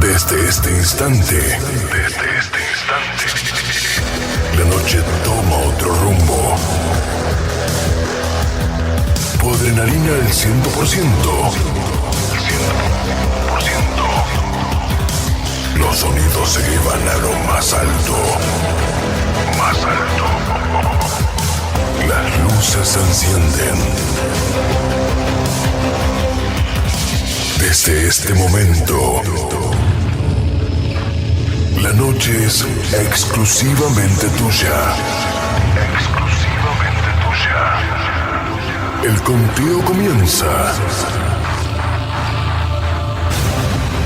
Desde este instante, la noche toma otro rumbo. Tu adrenalina al 100%. Los sonidos se llevan a lo más alto. Las luces se encienden. Desde este momento, la noche es exclusivamente tuya. El conteo comienza.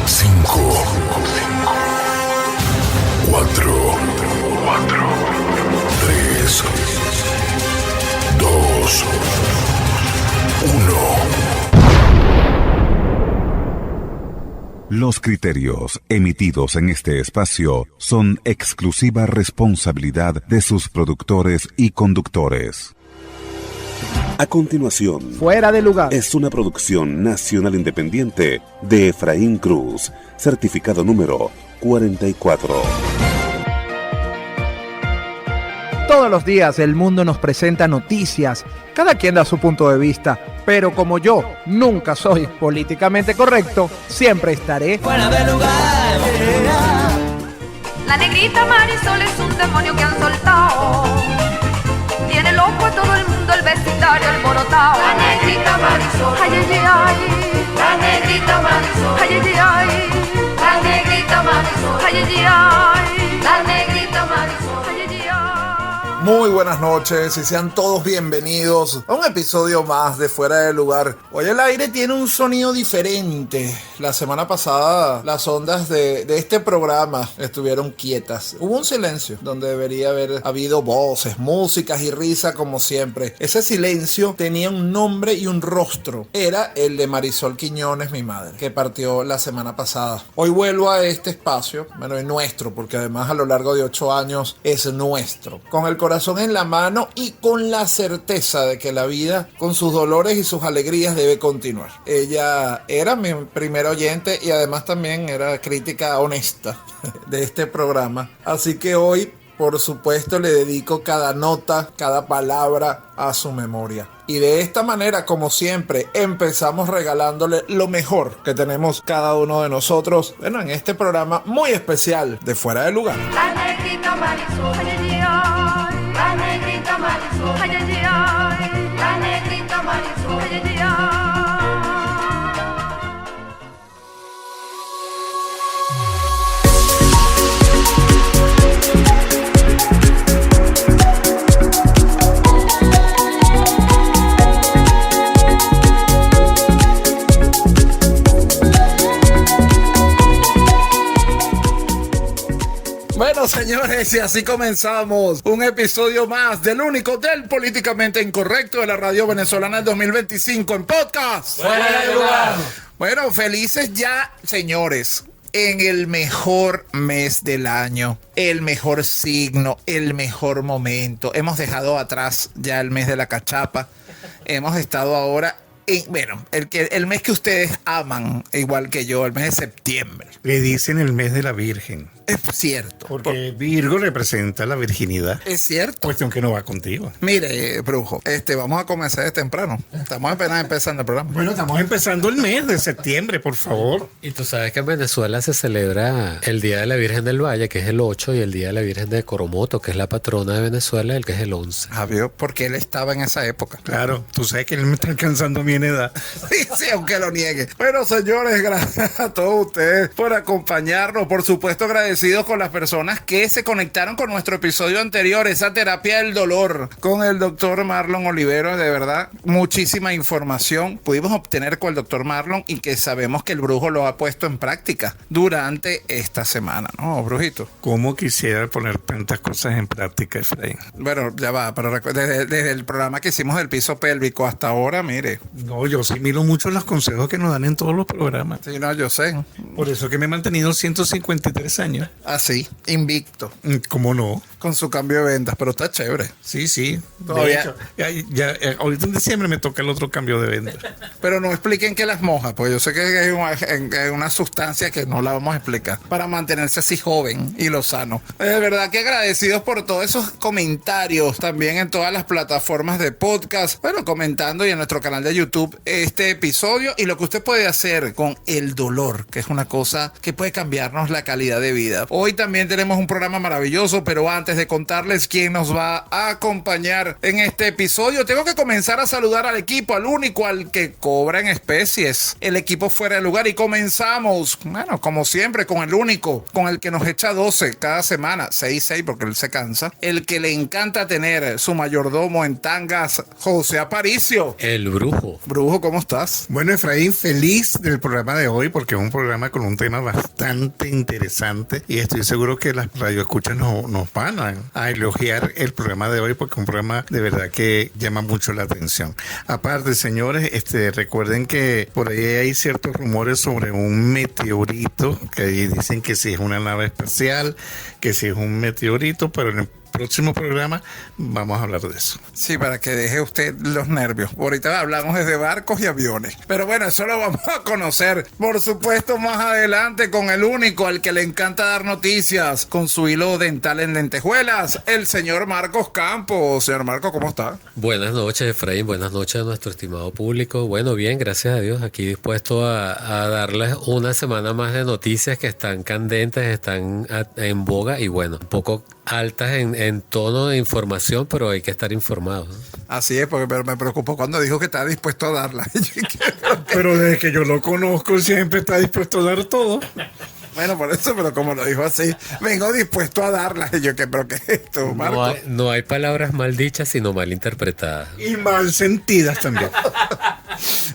5, 4, 3, 2, 1. Los criterios emitidos en este espacio son exclusiva responsabilidad de sus productores y conductores. A continuación, Fuera de lugar. Es una producción nacional independiente de Efraín Cruz, certificado número 44. Todos los días el mundo nos presenta noticias, cada quien da su punto de vista, pero como yo nunca soy políticamente correcto, siempre estaré fuera de lugar. La negrita Marisol es un demonio que han soltado. Tiene loco a todo el mundo, el vecindario alborotado. La negrita Marisol. Ay, ay, ay. La negrita Marisol. Ay, ay, ay. La negrita Marisol. Ay, ay, ay. La negrita Marisol. Ay, ay, ay. Muy buenas noches y sean todos bienvenidos a un episodio más de Fuera de Lugar. Hoy el aire tiene un sonido diferente. La semana pasada las ondas de este programa estuvieron quietas. Hubo un silencio donde debería haber habido voces, músicas y risa como siempre. Ese silencio tenía un nombre y un rostro. Era el de Marisol Quiñones, mi madre, que partió la semana pasada. Hoy vuelvo a este espacio, bueno, es nuestro, porque además a lo largo de 8 años es nuestro. Con el corazón en la mano y con la certeza de que la vida, con sus dolores y sus alegrías, debe continuar. Ella era mi primer oyente y además también era crítica honesta de este programa. Así que hoy, por supuesto, le dedico cada nota, cada palabra a su memoria. Y de esta manera, como siempre, empezamos regalándole lo mejor que tenemos cada uno de nosotros, bueno, en este programa muy especial de Fuera de Lugar. La negrita Marisol. Ay, ay, ay. La negrita Marisol. Ay, ay, ay. La negrita Marisol. Ay, ay, ay. Bueno, señores, y así comenzamos un episodio más del único del políticamente incorrecto de la radio venezolana del 2025 en podcast. Fuera de lugar. Bueno, felices ya, señores, en el mejor mes del año, el mejor signo, el mejor momento. Hemos dejado atrás ya el mes de la cachapa. Hemos estado ahora el mes que ustedes aman, igual que yo, el mes de septiembre. Le dicen el mes de la Virgen. Es cierto. Porque Virgo representa la virginidad. Es cierto. Cuestión que no va contigo. Mire, brujo, vamos a comenzar de temprano. Estamos apenas empezando el programa. Bueno, estamos empezando el mes de septiembre, por favor. Y tú sabes que en Venezuela se celebra el Día de la Virgen del Valle, que es el 8, y el Día de la Virgen de Coromoto, que es la patrona de Venezuela, el que es el 11. Javier, porque él estaba en esa época. Claro, tú sabes que él me está alcanzando a mi edad. Sí, aunque lo niegue. Bueno, señores, gracias a todos ustedes por acompañarnos. Por supuesto, agradecidos con las personas que se conectaron con nuestro episodio anterior, esa terapia del dolor, con el doctor Marlon Oliveros. De verdad, muchísima información pudimos obtener con el doctor Marlon y que sabemos que el brujo lo ha puesto en práctica durante esta semana, ¿no, brujito? ¿Cómo quisiera poner tantas cosas en práctica, Efraín? Bueno, ya va, pero desde el programa que hicimos del piso pélvico hasta ahora, mire, No, yo sí miro mucho los consejos que nos dan en todos los programas. Sí, no, yo sé. Por eso que me he mantenido 153 años. Así, invicto, ¿Cómo no? con su cambio de ventas, pero está chévere. Sí, sí. Todavía. De hecho, ahorita en diciembre me toca el otro cambio de venta. Pero no expliquen qué las moja, pues yo sé que es una sustancia que no la vamos a explicar, para mantenerse así joven y lozano. De verdad que agradecidos por todos esos comentarios, también en todas las plataformas de podcast, bueno, comentando y en nuestro canal de YouTube este episodio y lo que usted puede hacer con el dolor, que es una cosa que puede cambiarnos la calidad de vida. Hoy también tenemos un programa maravilloso, pero antes de contarles quién nos va a acompañar en este episodio, tengo que comenzar a saludar al equipo, al único, al que cobra en especies, el equipo fuera de lugar, y comenzamos, bueno, como siempre, con el único, con el que nos echa 12 cada semana, 6 porque él se cansa, el que le encanta tener su mayordomo en tangas, José Aparicio. El brujo. Brujo, ¿cómo estás? Bueno, Efraín, feliz del programa de hoy porque es un programa con un tema bastante interesante y estoy seguro que las radioescuchas nos van a elogiar el programa de hoy porque es un programa de verdad que llama mucho la atención. Aparte, señores, recuerden que por ahí hay ciertos rumores sobre un meteorito que ahí dicen que si es una nave espacial, que si es un meteorito, pero en el próximo programa vamos a hablar de eso. Sí, para que deje usted los nervios. Ahorita hablamos desde barcos y aviones. Pero bueno, eso lo vamos a conocer, por supuesto, más adelante con el único al que le encanta dar noticias, con su hilo dental en lentejuelas, el señor Marcos Campos. Señor Marcos, ¿cómo está? Buenas noches, Efraín. Buenas noches a nuestro estimado público. Bueno, bien, gracias a Dios. Aquí dispuesto a darles una semana más de noticias que están candentes, están en boga y bueno, un poco altas en tono de información, pero hay que estar informados, ¿no? Así es, porque me preocupó cuando dijo que estaba dispuesto a darla. Pero desde que yo lo conozco siempre está dispuesto a dar todo. Bueno, por eso, pero como lo dijo así, vengo dispuesto a darla. Y yo, ¿pero qué es esto, Marco? No hay palabras mal dichas, sino mal interpretadas. Y mal sentidas también.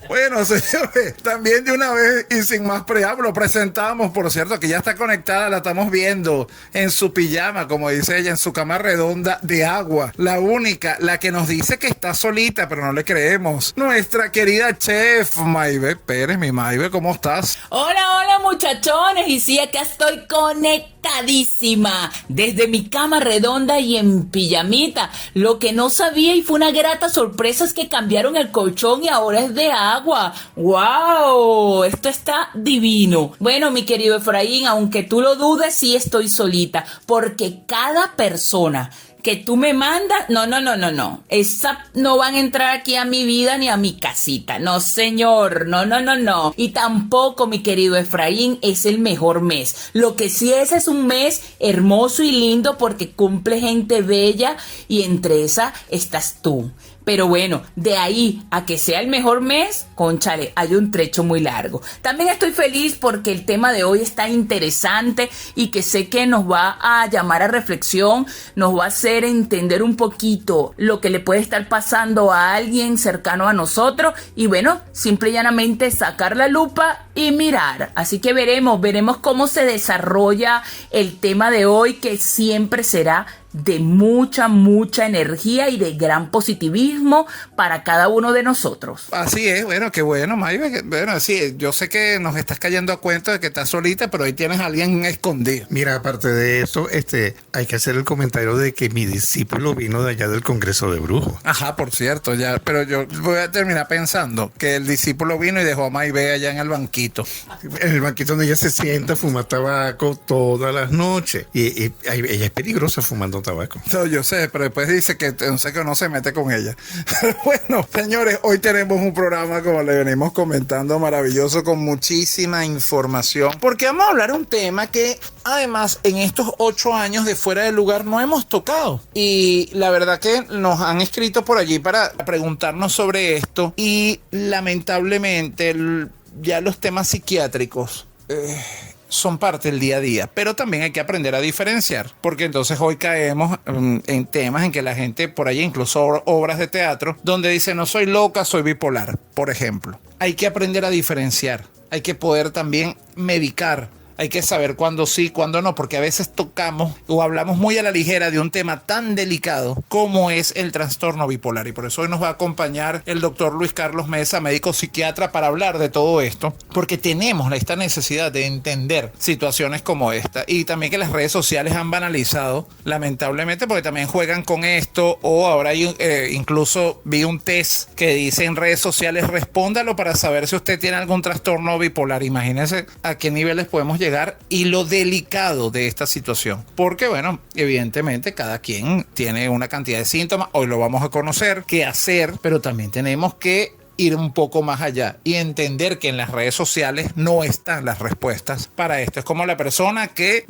Bueno, señores, también de una vez y sin más preámbulo, presentamos, por cierto, que ya está conectada, la estamos viendo en su pijama, como dice ella, en su cama redonda de agua. La única, la que nos dice que está solita, pero no le creemos. Nuestra querida chef, Maybe Pérez. Mi Maybe, ¿cómo estás? Hola, hola muchachones, y sí, acá estoy conectadísima desde mi cama redonda y en pijamita. Lo que no sabía y fue una grata sorpresa es que cambiaron el colchón y ahora es de agua. ¡Wow! Esto está divino. Bueno, mi querido Efraín, aunque tú lo dudes, sí estoy solita, porque cada persona que tú me mandas, no. Esa no van a entrar aquí a mi vida ni a mi casita. No, señor. No. Y tampoco, mi querido Efraín, es el mejor mes. Lo que sí es un mes hermoso y lindo porque cumple gente bella y entre esa estás tú. Pero bueno, de ahí a que sea el mejor mes, cónchale, hay un trecho muy largo. También estoy feliz porque el tema de hoy está interesante y que sé que nos va a llamar a reflexión, nos va a hacer entender un poquito lo que le puede estar pasando a alguien cercano a nosotros y bueno, simple y llanamente sacar la lupa y mirar. Así que veremos cómo se desarrolla el tema de hoy, que siempre será de mucha energía y de gran positivismo para cada uno de nosotros. Así es, bueno, qué bueno, Maybe. Bueno, sí, yo sé que nos estás cayendo a cuenta de que estás solita, pero ahí tienes a alguien escondido. Mira, aparte de eso, hay que hacer el comentario de que mi discípulo vino de allá del Congreso de Brujos. Ajá, por cierto, ya, pero yo voy a terminar pensando que el discípulo vino y dejó a Maybe allá en el banquito. En el banquito donde ella se sienta, fuma tabaco todas las noches. Y ella es peligrosa fumando tabaco. No, yo sé, pero después dice que no sé, que no se mete con ella. Bueno, señores, hoy tenemos un programa, como le venimos comentando, maravilloso, con muchísima información, porque vamos a hablar de un tema que además en estos 8 años de Fuera del Lugar no hemos tocado, y la verdad que nos han escrito por allí para preguntarnos sobre esto, y lamentablemente ya los temas psiquiátricos son parte del día a día, pero también hay que aprender a diferenciar, porque entonces hoy caemos en temas en que la gente por ahí, incluso obras de teatro, donde dice no soy loca, soy bipolar, por ejemplo. Hay que aprender a diferenciar, hay que poder también medicar hay que saber cuándo sí, cuándo no, porque a veces tocamos o hablamos muy a la ligera de un tema tan delicado como es el trastorno bipolar. Y por eso hoy nos va a acompañar el doctor Luis Carlos Mesa, médico psiquiatra, para hablar de todo esto, porque tenemos esta necesidad de entender situaciones como esta, y también que las redes sociales han banalizado, lamentablemente, porque también juegan con esto, o ahora hay incluso vi un test que dice en redes sociales: respóndalo para saber si usted tiene algún trastorno bipolar. Imagínense a qué niveles podemos llegar y lo delicado de esta situación, porque bueno, evidentemente cada quien tiene una cantidad de síntomas, hoy lo vamos a conocer, qué hacer, pero también tenemos que ir un poco más allá y entender que en las redes sociales no están las respuestas para esto. Es como la persona que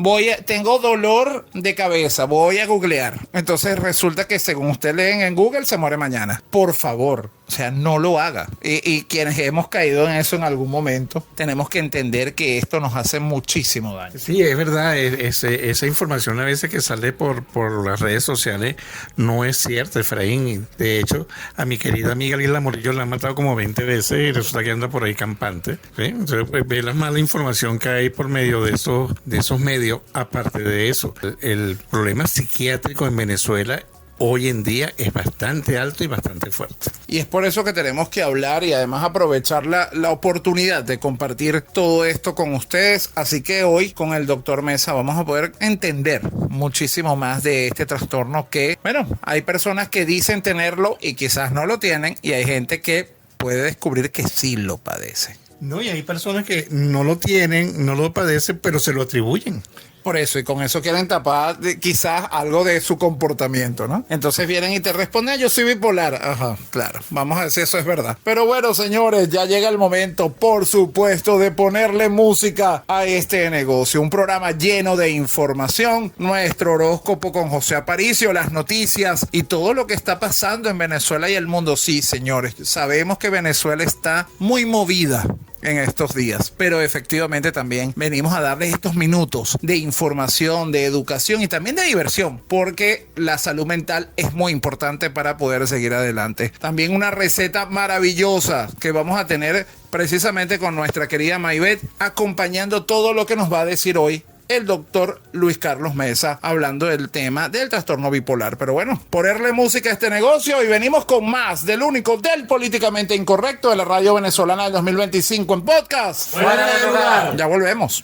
tengo dolor de cabeza, voy a googlear. Entonces resulta que según usted leen en Google se muere mañana. Por favor, o sea, no lo haga. Y quienes hemos caído en eso en algún momento, tenemos que entender que esto nos hace muchísimo daño. Sí, es verdad. Esa información a veces que sale por las redes sociales no es cierta, Efraín. De hecho, a mi querida amiga Lila Morillo la han matado como 20 veces y resulta que anda por ahí campante. ¿Sí? Entonces, pues, ve la mala información que hay por medio de esos medios. Aparte de eso, el problema psiquiátrico en Venezuela hoy en día es bastante alto y bastante fuerte. Y es por eso que tenemos que hablar y además aprovechar la oportunidad de compartir todo esto con ustedes. Así que hoy con el doctor Mesa vamos a poder entender muchísimo más de este trastorno que, bueno, hay personas que dicen tenerlo y quizás no lo tienen, y hay gente que puede descubrir que sí lo padece. No, y hay personas que no lo tienen, no lo padecen, pero se lo atribuyen. Por eso, y con eso quieren tapar quizás algo de su comportamiento, ¿no? Entonces vienen y te responden: yo soy bipolar. Ajá, claro, vamos a ver si eso es verdad. Pero bueno, señores, ya llega el momento, por supuesto, de ponerle música a este negocio. Un programa lleno de información, nuestro horóscopo con José Aparicio, las noticias y todo lo que está pasando en Venezuela y el mundo. Sí, señores, sabemos que Venezuela está muy movida en estos días, pero efectivamente también venimos a darles estos minutos de información, de educación y también de diversión, porque la salud mental es muy importante para poder seguir adelante. También una receta maravillosa que vamos a tener precisamente con nuestra querida Maybeth, acompañando todo lo que nos va a decir hoy el doctor Luis Carlos Mesa, hablando del tema del trastorno bipolar. Pero bueno, ponerle música a este negocio, y venimos con más del único, del políticamente incorrecto de la radio venezolana del 2025 en podcast. Fuera de lugar. Ya volvemos.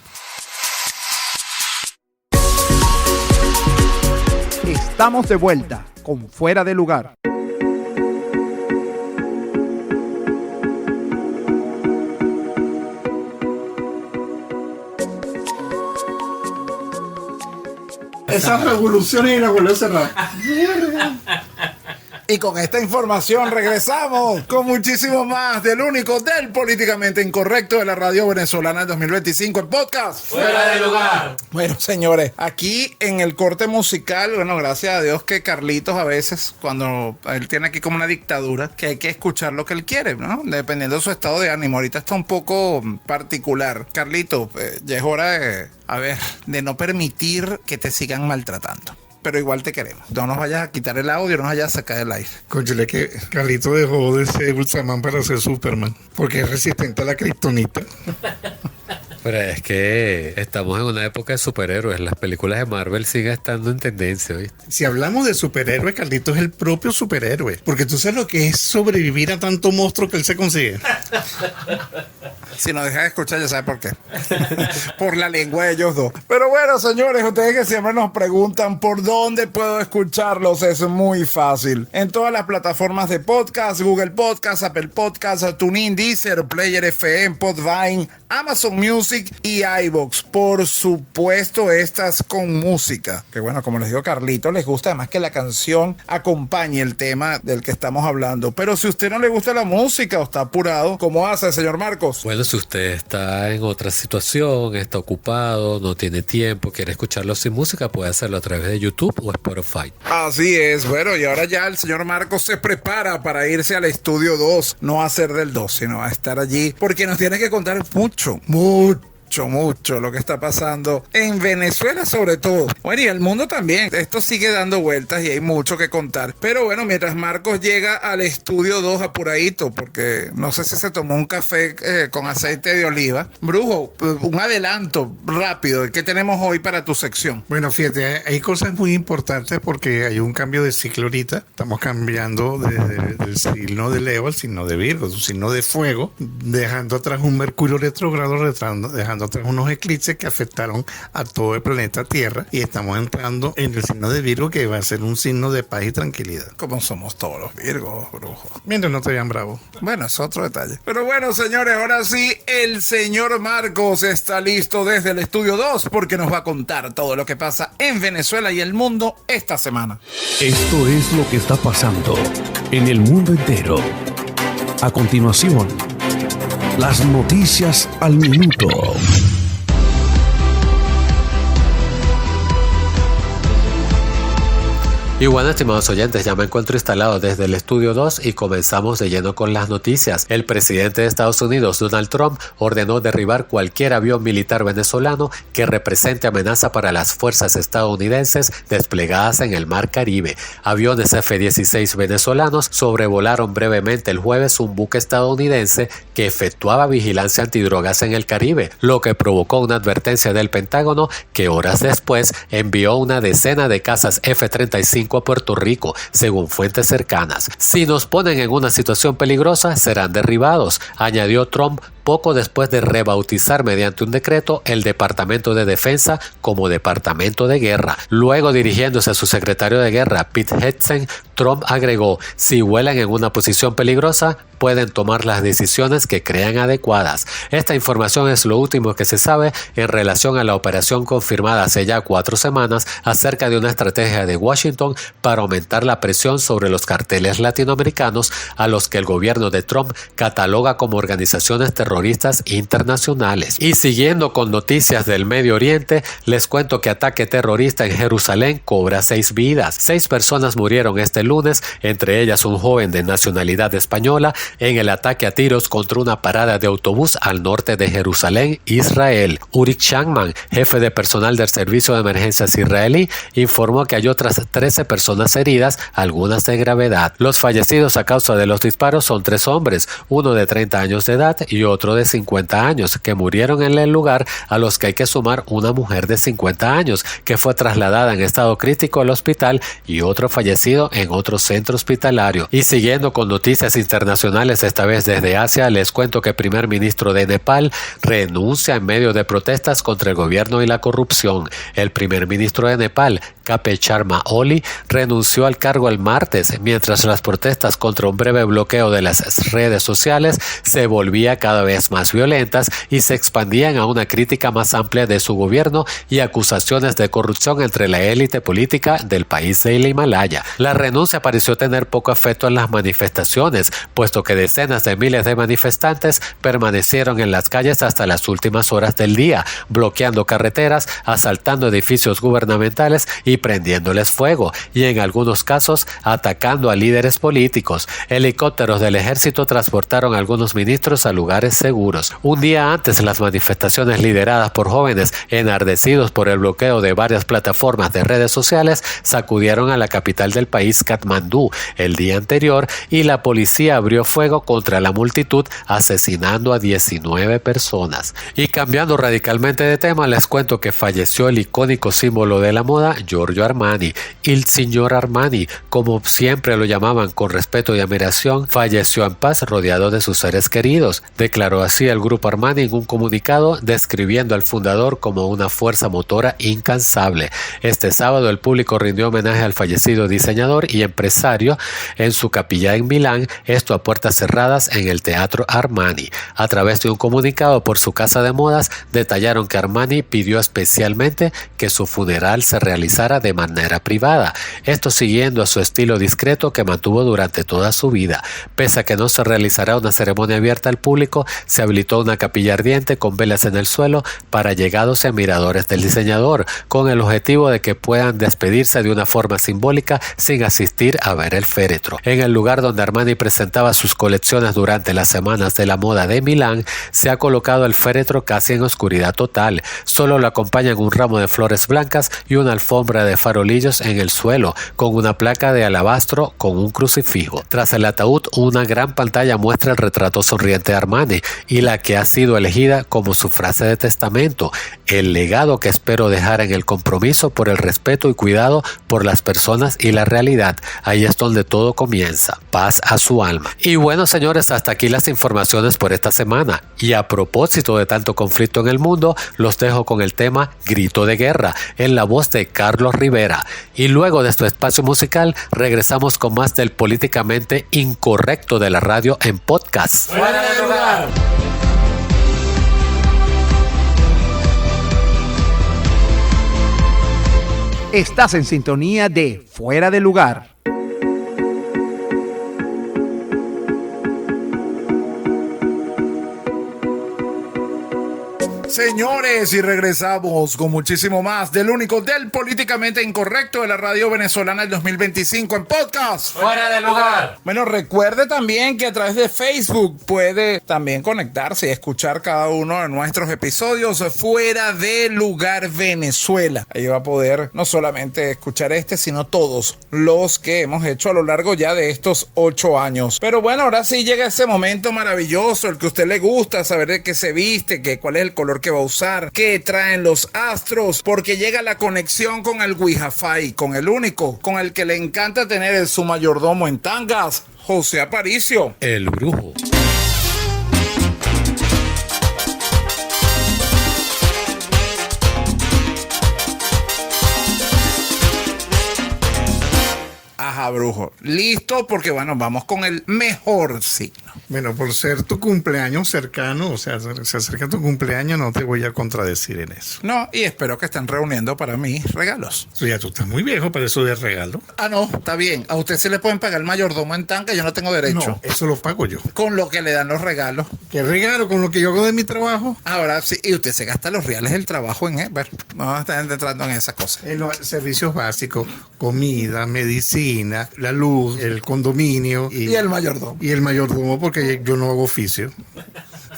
Estamos de vuelta con Fuera de Lugar. Esas revoluciones y la volvió a cerrar. Y con esta información regresamos con muchísimo más del único, del políticamente incorrecto de la radio venezolana 2025 en podcast. Fuera de lugar. Bueno, señores, aquí en el corte musical, bueno, gracias a Dios que Carlitos a veces, cuando él tiene aquí como una dictadura, que hay que escuchar lo que él quiere, ¿no? Dependiendo de su estado de ánimo. Ahorita está un poco particular. Carlitos, ya es hora de no permitir que te sigan maltratando. Pero igual te queremos. No nos vayas a quitar el audio, no nos vayas a sacar el aire. Cónchale, que Carlito dejó de ser Ultraman para ser Superman, porque es resistente a la kriptonita. Pero es que estamos en una época de superhéroes. Las películas de Marvel siguen estando en tendencia, ¿viste? Si hablamos de superhéroes, Carlito es el propio superhéroe, porque tú sabes lo que es sobrevivir a tanto monstruo que él se consigue. Si nos dejan escuchar, ya sabes por qué. Por la lengua de ellos dos. Pero bueno, señores, ustedes que siempre nos preguntan por dónde puedo escucharlos, es muy fácil. En todas las plataformas de podcast: Google Podcast, Apple Podcast, TuneIn, Deezer, Player FM, Podvine, Amazon Music y iVoox. Por supuesto, estas con música. Que bueno, como les digo, Carlito les gusta además que la canción acompañe el tema del que estamos hablando. Pero si a usted no le gusta la música o está apurado, ¿cómo hace, señor Marcos? Bueno, si usted está en otra situación, está ocupado, no tiene tiempo, quiere escucharlo sin música, puede hacerlo a través de YouTube o Spotify. Así es. Bueno, y ahora ya el señor Marcos se prepara para irse al estudio 2, no a hacer del 2, sino a estar allí, porque nos tiene que contar mucho mucho lo que está pasando en Venezuela sobre todo. Bueno, y el mundo también. Esto sigue dando vueltas y hay mucho que contar. Pero bueno, mientras Marcos llega al estudio 2 apuradito, porque no sé si se tomó un café con aceite de oliva. Brujo, un adelanto rápido. ¿Qué tenemos hoy para tu sección? Bueno, fíjate, hay cosas muy importantes porque hay un cambio de ciclo ahorita. Estamos cambiando desde el signo de Leo al signo de Virgo, un signo de fuego, dejando atrás un Mercurio retrógrado, dejando atrás unos eclipses que afectaron a todo el planeta Tierra, y estamos entrando en el signo de Virgo, que va a ser un signo de paz y tranquilidad. Como somos todos los Virgos, brujo. Mientras no te vean bravo. Bueno, es otro detalle. Pero bueno, señores, ahora sí, el señor Marcos está listo desde el estudio 2 porque nos va a contar todo lo que pasa en Venezuela y el mundo esta semana. Esto es lo que está pasando en el mundo entero. A continuación, las noticias al minuto. Y bueno, estimados oyentes, ya me encuentro instalado desde el estudio 2 y comenzamos de lleno con las noticias. El presidente de Estados Unidos, Donald Trump, ordenó derribar cualquier avión militar venezolano que represente amenaza para las fuerzas estadounidenses desplegadas en el Mar Caribe. Aviones F-16 venezolanos sobrevolaron brevemente el jueves un buque estadounidense que efectuaba vigilancia antidrogas en el Caribe, lo que provocó una advertencia del Pentágono que horas después envió una decena de cazas F-35 a Puerto Rico, según fuentes cercanas. Si nos ponen en una situación peligrosa, serán derribados, añadió Trump poco después de rebautizar mediante un decreto el Departamento de Defensa como Departamento de Guerra. Luego, dirigiéndose a su secretario de Guerra, Pete Hegseth, Trump agregó: si vuelan en una posición peligrosa, pueden tomar las decisiones que crean adecuadas. Esta información es lo último que se sabe en relación a la operación confirmada hace ya 4 semanas acerca de una estrategia de Washington para aumentar la presión sobre los carteles latinoamericanos a los que el gobierno de Trump cataloga como organizaciones terroristas internacionales. Y siguiendo con noticias del Medio Oriente, les cuento que ataque terrorista en Jerusalén cobra 6 vidas. 6 personas murieron este lunes, entre ellas un joven de nacionalidad española, en el ataque a tiros contra una parada de autobús al norte de Jerusalén, Israel. Uri Changman, jefe de personal del Servicio de Emergencias israelí, informó que hay otras 13 personas heridas, algunas de gravedad. Los fallecidos a causa de los disparos son 3 hombres, uno de 30 años de edad y otro de 50 años, que murieron en el lugar, a los que hay que sumar una mujer de 50 años, que fue trasladada en estado crítico al hospital, y otro fallecido en otro centro hospitalario. Y siguiendo con noticias internacionales, esta vez desde Asia, les cuento que el primer ministro de Nepal renuncia en medio de protestas contra el gobierno y la corrupción. El primer ministro de Nepal, K.P. Sharma Oli, renunció al cargo el martes, mientras las protestas contra un breve bloqueo de las redes sociales se volvían cada vez más violentas y se expandían a una crítica más amplia de su gobierno y acusaciones de corrupción entre la élite política del país del Himalaya. La renuncia pareció tener poco efecto en las manifestaciones, puesto que decenas de miles de manifestantes permanecieron en las calles hasta las últimas horas del día, bloqueando carreteras, asaltando edificios gubernamentales y prendiéndoles fuego, y en algunos casos atacando a líderes políticos. Helicópteros del ejército transportaron a algunos ministros a lugares seguros. Un día antes, las manifestaciones lideradas por jóvenes enardecidos por el bloqueo de varias plataformas de redes sociales sacudieron a la capital del país, Katmandú, el día anterior, y la policía abrió fuego contra la multitud, asesinando a 19 personas. Y cambiando radicalmente de tema, les cuento que falleció el icónico símbolo de la moda, Giorgio Armani. El señor Armani, como siempre lo llamaban con respeto y admiración, falleció en paz rodeado de sus seres queridos. Declaró así el grupo Armani en un comunicado, describiendo al fundador como una fuerza motora incansable. Este sábado el público rindió homenaje al fallecido diseñador y empresario en su capilla en Milán, esto a puertas cerradas en el Teatro Armani. A través de un comunicado por su casa de modas, detallaron que Armani pidió especialmente que su funeral se realizara casara de manera privada, esto siguiendo a su estilo discreto que mantuvo durante toda su vida. Pese a que no se realizará una ceremonia abierta al público, se habilitó una capilla ardiente con velas en el suelo para allegados y admiradores del diseñador, con el objetivo de que puedan despedirse de una forma simbólica sin asistir a ver el féretro. En el lugar donde Armani presentaba sus colecciones durante las semanas de la moda de Milán, se ha colocado el féretro casi en oscuridad total. Solo lo acompañan un ramo de flores blancas y una alfombra de farolillos en el suelo, con una placa de alabastro con un crucifijo. Tras el ataúd, una gran pantalla muestra el retrato sonriente de Armani y la que ha sido elegida como su frase de testamento: el legado que espero dejar en el compromiso por el respeto y cuidado por las personas y la realidad. Ahí es donde todo comienza. Paz a su alma. Y bueno, señores, hasta aquí las informaciones por esta semana. Y a propósito de tanto conflicto en el mundo, los dejo con el tema Grito de Guerra, en la voz de Carlos Rivera. Y luego de este espacio musical, regresamos con más del políticamente incorrecto de la radio en podcast. ¡Fuera de lugar! Estás en sintonía de Fuera de Lugar. Señores, y regresamos con muchísimo más del único, del políticamente incorrecto de la radio venezolana del 2025 en podcast. ¡Fuera de lugar! Bueno, recuerde también que a través de Facebook puede también conectarse y escuchar cada uno de nuestros episodios Fuera de Lugar Venezuela. Ahí va a poder no solamente escuchar sino todos los que hemos hecho a lo largo ya de estos 8 años. Pero bueno, ahora sí llega ese momento maravilloso, el que a usted le gusta, saber de qué se viste, cuál es el color que va a usar, qué traen los astros, porque llega la conexión con el Wi-Fi, con el único, con el que le encanta tener su mayordomo en tangas, José Aparicio. El brujo. Ajá, brujo. Listo, porque bueno, vamos con el mejor signo. Bueno, por ser tu cumpleaños cercano, o sea, se acerca tu cumpleaños, no te voy a contradecir en eso. No, y espero que estén reuniendo para mí regalos. O sea, tú estás muy viejo para eso de regalo. Ah, no, está bien. A usted sí le pueden pagar el mayordomo en tanque, yo no tengo derecho. No, eso lo pago yo. Con lo que le dan los regalos. ¿Qué regalo? Con lo que yo hago de mi trabajo. Ahora sí, y usted se gasta los reales del trabajo en bueno, no están entrando en esas cosas. En los servicios básicos, comida, medicina, la luz, el condominio y el mayordomo. Y el mayordomo, porque yo no hago oficio.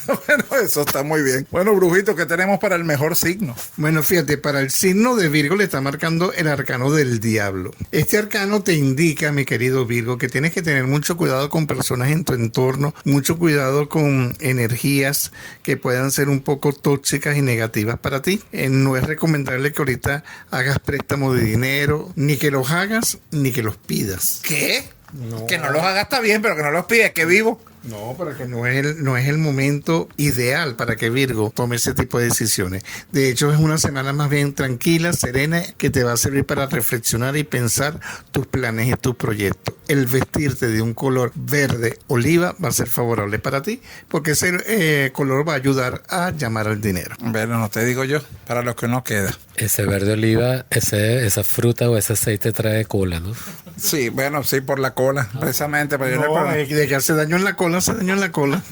Bueno, eso está muy bien. Bueno, brujito, ¿qué tenemos para el mejor signo? Bueno, fíjate, para el signo de Virgo le está marcando el arcano del diablo. Este arcano te indica, mi querido Virgo, que tienes que tener mucho cuidado con personas en tu entorno, mucho cuidado con energías que puedan ser un poco tóxicas y negativas para ti. No es recomendable que ahorita hagas préstamo de dinero, ni que los hagas, ni que los pidas. ¿Qué? No. Que no los haga está bien, pero que no los pides, que vivo. No, pero que no es el momento ideal para que Virgo tome ese tipo de decisiones. De hecho, es una semana más bien tranquila, serena, que te va a servir para reflexionar y pensar tus planes y tus proyectos. El vestirte de un color verde oliva va a ser favorable para ti, porque ese color va a ayudar a llamar al dinero. Bueno, no te digo yo, para los que no queda. Ese verde oliva, esa fruta o ese aceite trae cola, ¿no? Sí, bueno, sí, por la cola, precisamente. Pero no, de que hace daño en la cola, hace daño en la cola.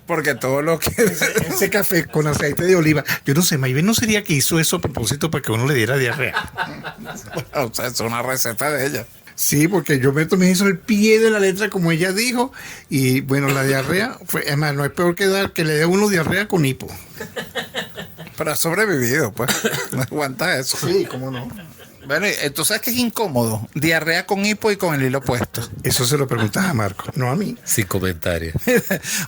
Porque todo lo que... Ese café con aceite de oliva, yo no sé, Mayben no sería que hizo eso a propósito para que uno le diera diarrea. Bueno, o sea, es una receta de ella. Sí, porque yo me tomé eso el pie de la letra, como ella dijo, y bueno, la diarrea fue, además, no es peor que le dé a uno diarrea con hipo. Pero ha sobrevivido, pues. No aguanta eso. Sí, cómo no. Bueno, tú sabes que es incómodo. Diarrea con hipo y con el hilo puesto. Eso se lo preguntas a Marco, no a mí. Sin comentarios.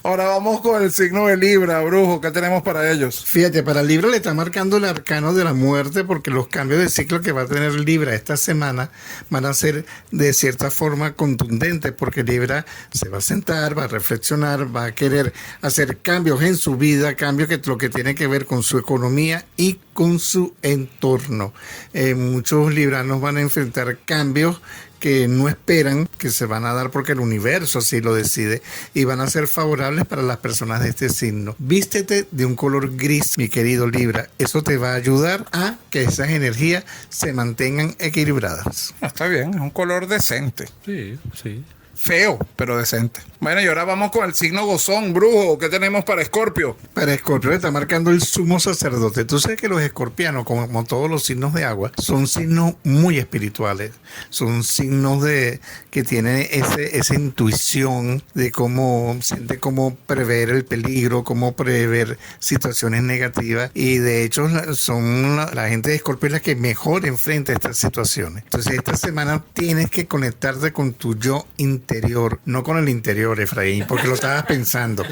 Ahora vamos con el signo de Libra, brujo. ¿Qué tenemos para ellos? Fíjate, para Libra le está marcando el arcano de la muerte, porque los cambios de ciclo que va a tener Libra esta semana van a ser de cierta forma contundentes, porque Libra se va a sentar, va a reflexionar, va a querer hacer cambios en su vida, cambios que lo que tiene que ver con su economía y con su entorno. Muchos libranos van a enfrentar cambios que no esperan que se van a dar porque el universo así lo decide y van a ser favorables para las personas de este signo. Vístete de un color gris, mi querido Libra. Eso te va a ayudar a que esas energías se mantengan equilibradas. Está bien, es un color decente. Sí, sí. Feo, pero decente. Bueno, y ahora vamos con el signo Gozón, brujo. ¿Qué tenemos para Escorpio? Para Escorpio está marcando el sumo sacerdote. Tú sabes que los escorpianos, como todos los signos de agua, son signos muy espirituales. Son signos que tienen esa intuición de cómo prever el peligro, cómo prever situaciones negativas. Y de hecho son la gente de Escorpio la que mejor enfrenta estas situaciones. Entonces esta semana tienes que conectarte con tu yo interior, no con el interior, Efraín, porque lo estabas pensando.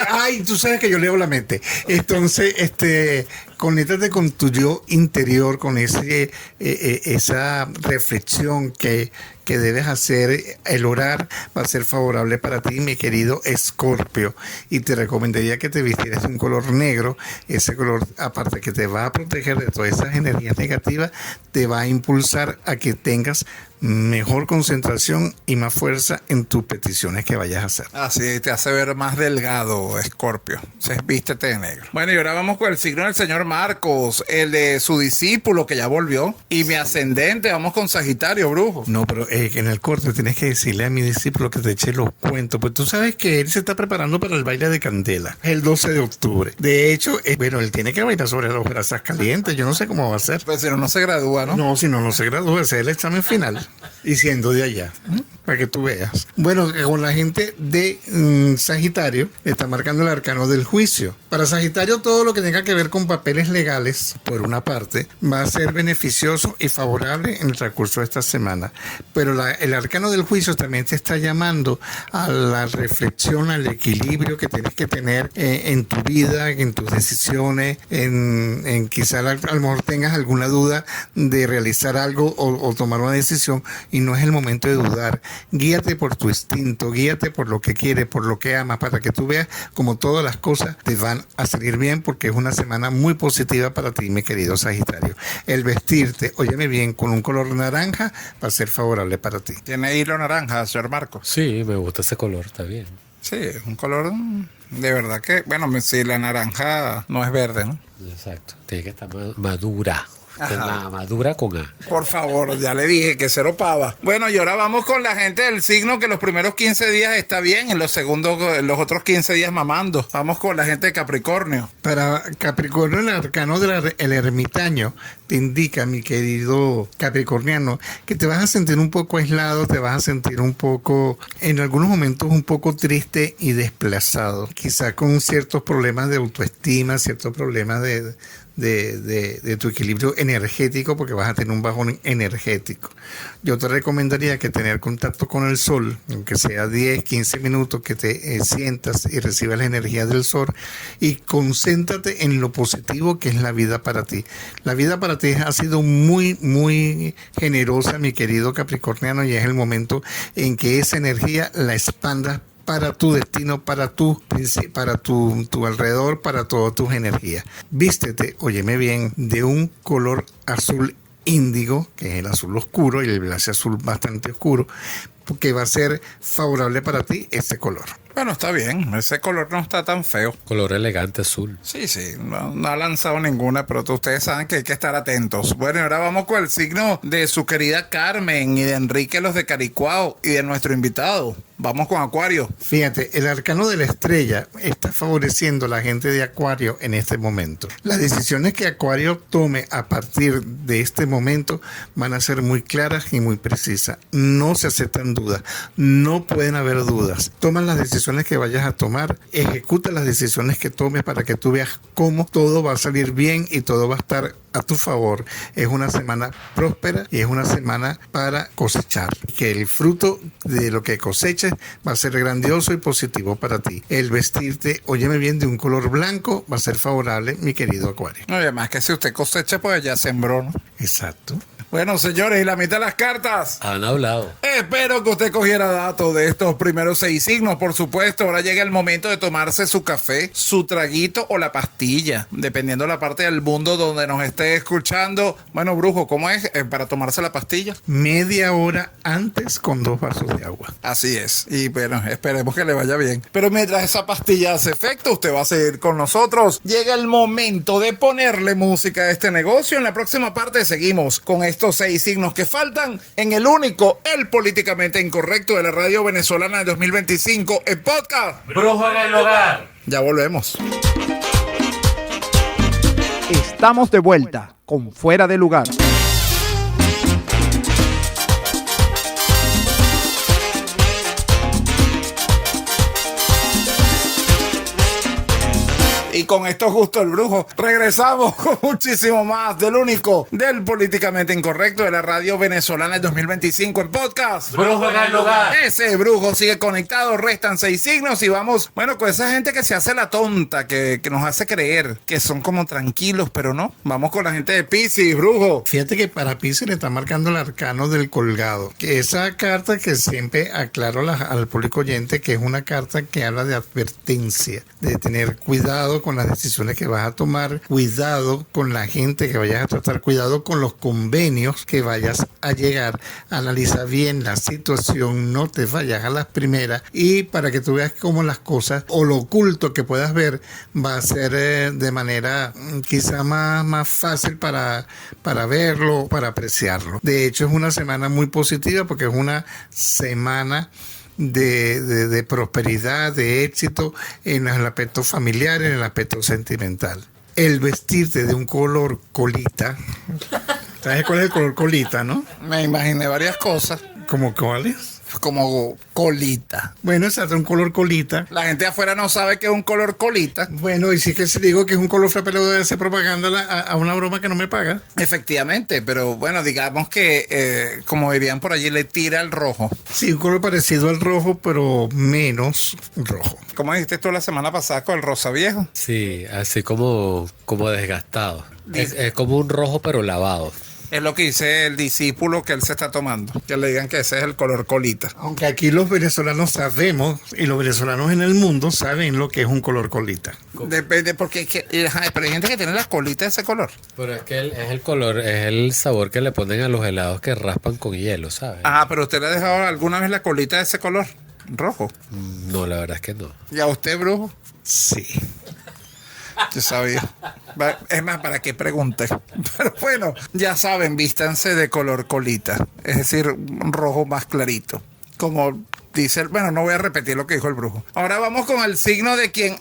Ay, tú sabes que yo leo la mente. Entonces, conéctate con tu yo interior, con esa reflexión que debes hacer. El orar va a ser favorable para ti, mi querido Escorpio, y te recomendaría que te vistieras de un color negro. Ese color, aparte que te va a proteger de todas esas energías negativas, te va a impulsar a que tengas mejor concentración y más fuerza en tus peticiones que vayas a hacer. Así te hace ver más delgado, Escorpio. Vístete de negro. Bueno, y ahora vamos con el signo del señor Marcos, el de su discípulo que ya volvió, y mi ascendente. Vamos con Sagitario, brujo. No, pero en el corte tienes que decirle a mi discípulo que te eche los cuentos, pues tú sabes que él se está preparando para el baile de Candela, el 12 de octubre. De hecho, bueno, él tiene que bailar sobre las brasas calientes. Yo no sé cómo va a ser. Pues si no se gradúa, ¿no? No, si no se gradúa, ese es el examen final. Y siendo de allá, para que tú veas. Bueno, con la gente de Sagitario está marcando el arcano del juicio. Para Sagitario, todo lo que tenga que ver con papeles legales, por una parte, va a ser beneficioso y favorable en el transcurso de esta semana. Pero el arcano del juicio también te está llamando a la reflexión, al equilibrio que tienes que tener en tu vida, en tus decisiones, en quizá a lo mejor tengas alguna duda de realizar algo o tomar una decisión, y no es el momento de dudar. Guíate por tu instinto, guíate por lo que quieres, por lo que amas, para que tú veas como todas las cosas te van a salir bien, porque es una semana muy positiva para ti, mi querido Sagitario. El vestirte, óyeme bien, con un color naranja va a ser favorable para ti. ¿Tiene hilo naranja, señor Marcos? Sí, me gusta ese color, está bien. Sí, es un color de verdad que, bueno, si la naranja no es verde, ¿no? Exacto, tiene que estar madura. Ajá. Madura con A. Por favor, ya le dije que cero pava. Bueno, y ahora vamos con la gente del signo que los primeros 15 días está bien, en los otros 15 días mamando. Vamos con la gente de Capricornio. Para Capricornio, el arcano del ermitaño te indica, mi querido capricorniano, que te vas a sentir un poco aislado, te vas a sentir un poco, en algunos momentos, un poco triste y desplazado. Quizá con ciertos problemas de autoestima, ciertos problemas de tu equilibrio energético, porque vas a tener un bajón energético. Yo te recomendaría que tener contacto con el sol, aunque sea 10, 15 minutos, que te sientas y recibas la energía del sol, y concéntrate en lo positivo que es la vida para ti. La vida para ti ha sido muy, muy generosa, mi querido capricorniano, y es el momento en que esa energía la expandas para tu destino, para tu alrededor, para todas tus energías. Vístete, óyeme bien, de un color azul índigo, que es el azul oscuro, y el azul bastante oscuro, porque va a ser favorable para ti ese color. Bueno, está bien, ese color no está tan feo. Color elegante azul. Sí, no ha lanzado ninguna, pero ustedes saben que hay que estar atentos. Bueno, y ahora vamos con el signo de su querida Carmen y de Enrique los de Caricuao y de nuestro invitado. Vamos con Acuario. Fíjate, el arcano de la estrella está favoreciendo a la gente de Acuario en este momento. Las decisiones que Acuario tome a partir de este momento van a ser muy claras y muy precisas. No se aceptan dudas, no pueden haber dudas. Toma las decisiones que vayas a tomar, ejecuta las decisiones que tomes para que tú veas cómo todo va a salir bien y todo va a estar a tu favor. Es una semana próspera y es una semana para cosechar. Que el fruto de lo que coseches va a ser grandioso y positivo para ti. El vestirte, óyeme bien, de un color blanco va a ser favorable, mi querido Acuario. No, y además que si usted cosecha, pues ya sembró, ¿no? Exacto. Bueno, señores, y la mitad de las cartas. Han hablado. Espero que usted cogiera datos de estos primeros 6 signos, por supuesto. Ahora llega el momento de tomarse su café, su traguito o la pastilla, dependiendo de la parte del mundo donde nos esté escuchando. Bueno, Brujo, ¿cómo es para tomarse la pastilla? Media hora antes con 2 vasos de agua. Así es. Y bueno, esperemos que le vaya bien. Pero mientras esa pastilla hace efecto, usted va a seguir con nosotros. Llega el momento de ponerle música a este negocio. En la próxima parte seguimos con estos 6 signos que faltan en el único, el políticamente incorrecto de la radio venezolana de 2025, el podcast Brujo en el hogar. Ya volvemos. Estamos de vuelta con Fuera de Lugar. Y con esto justo el Brujo, regresamos con muchísimo más del único, del políticamente incorrecto de la radio venezolana del 2025 en podcast. Brujo en el hogar. Ese Brujo sigue conectado, restan 6 signos y vamos, bueno, con esa gente que se hace la tonta, que nos hace creer que son como tranquilos, pero no. Vamos con la gente de Piscis, Brujo. Fíjate que para Piscis le está marcando el arcano del colgado, que esa carta que siempre aclaro al público oyente que es una carta que habla de advertencia, de tener cuidado con las decisiones que vas a tomar, cuidado con la gente que vayas a tratar, cuidado con los convenios que vayas a llegar, analiza bien la situación, no te vayas a las primeras y para que tú veas cómo las cosas o lo oculto que puedas ver va a ser de manera quizá más fácil para verlo, para apreciarlo. De hecho es una semana muy positiva porque es una semana de prosperidad, de éxito en el aspecto familiar, en el aspecto sentimental. El vestirte de un color colita, ¿sabes cuál es el color colita, no? Me imaginé varias cosas. ¿Cómo cuáles? Como colita. Bueno, exacto, un color colita. La gente afuera no sabe que es un color colita. Bueno, y sí que si digo que es un color frappé, le voy a hacer propaganda a una broma que no me paga. Efectivamente, pero bueno, digamos que, como dirían por allí, le tira el rojo. Sí, un color parecido al rojo, pero menos rojo. ¿Cómo dijiste tú la semana pasada con el rosa viejo? Sí, así como desgastado. Es como un rojo pero lavado. Es lo que dice el discípulo que él se está tomando. Que le digan que ese es el color colita. Aunque aquí los venezolanos sabemos, y los venezolanos en el mundo saben lo que es un color colita. Depende, porque pero hay gente que tiene las colitas de ese color. Pero es que es el color, es el sabor que le ponen a los helados que raspan con hielo, ¿sabes? Ah, pero ¿usted le ha dejado alguna vez la colita de ese color? Rojo. No, la verdad es que no. ¿Y a usted, Brujo? Sí. Yo sabía. Es más, ¿para qué pregunté? Pero bueno, ya saben, vístanse de color colita. Es decir, un rojo más clarito. Como dice, bueno, no voy a repetir lo que dijo el Brujo. Ahora vamos con el signo de quien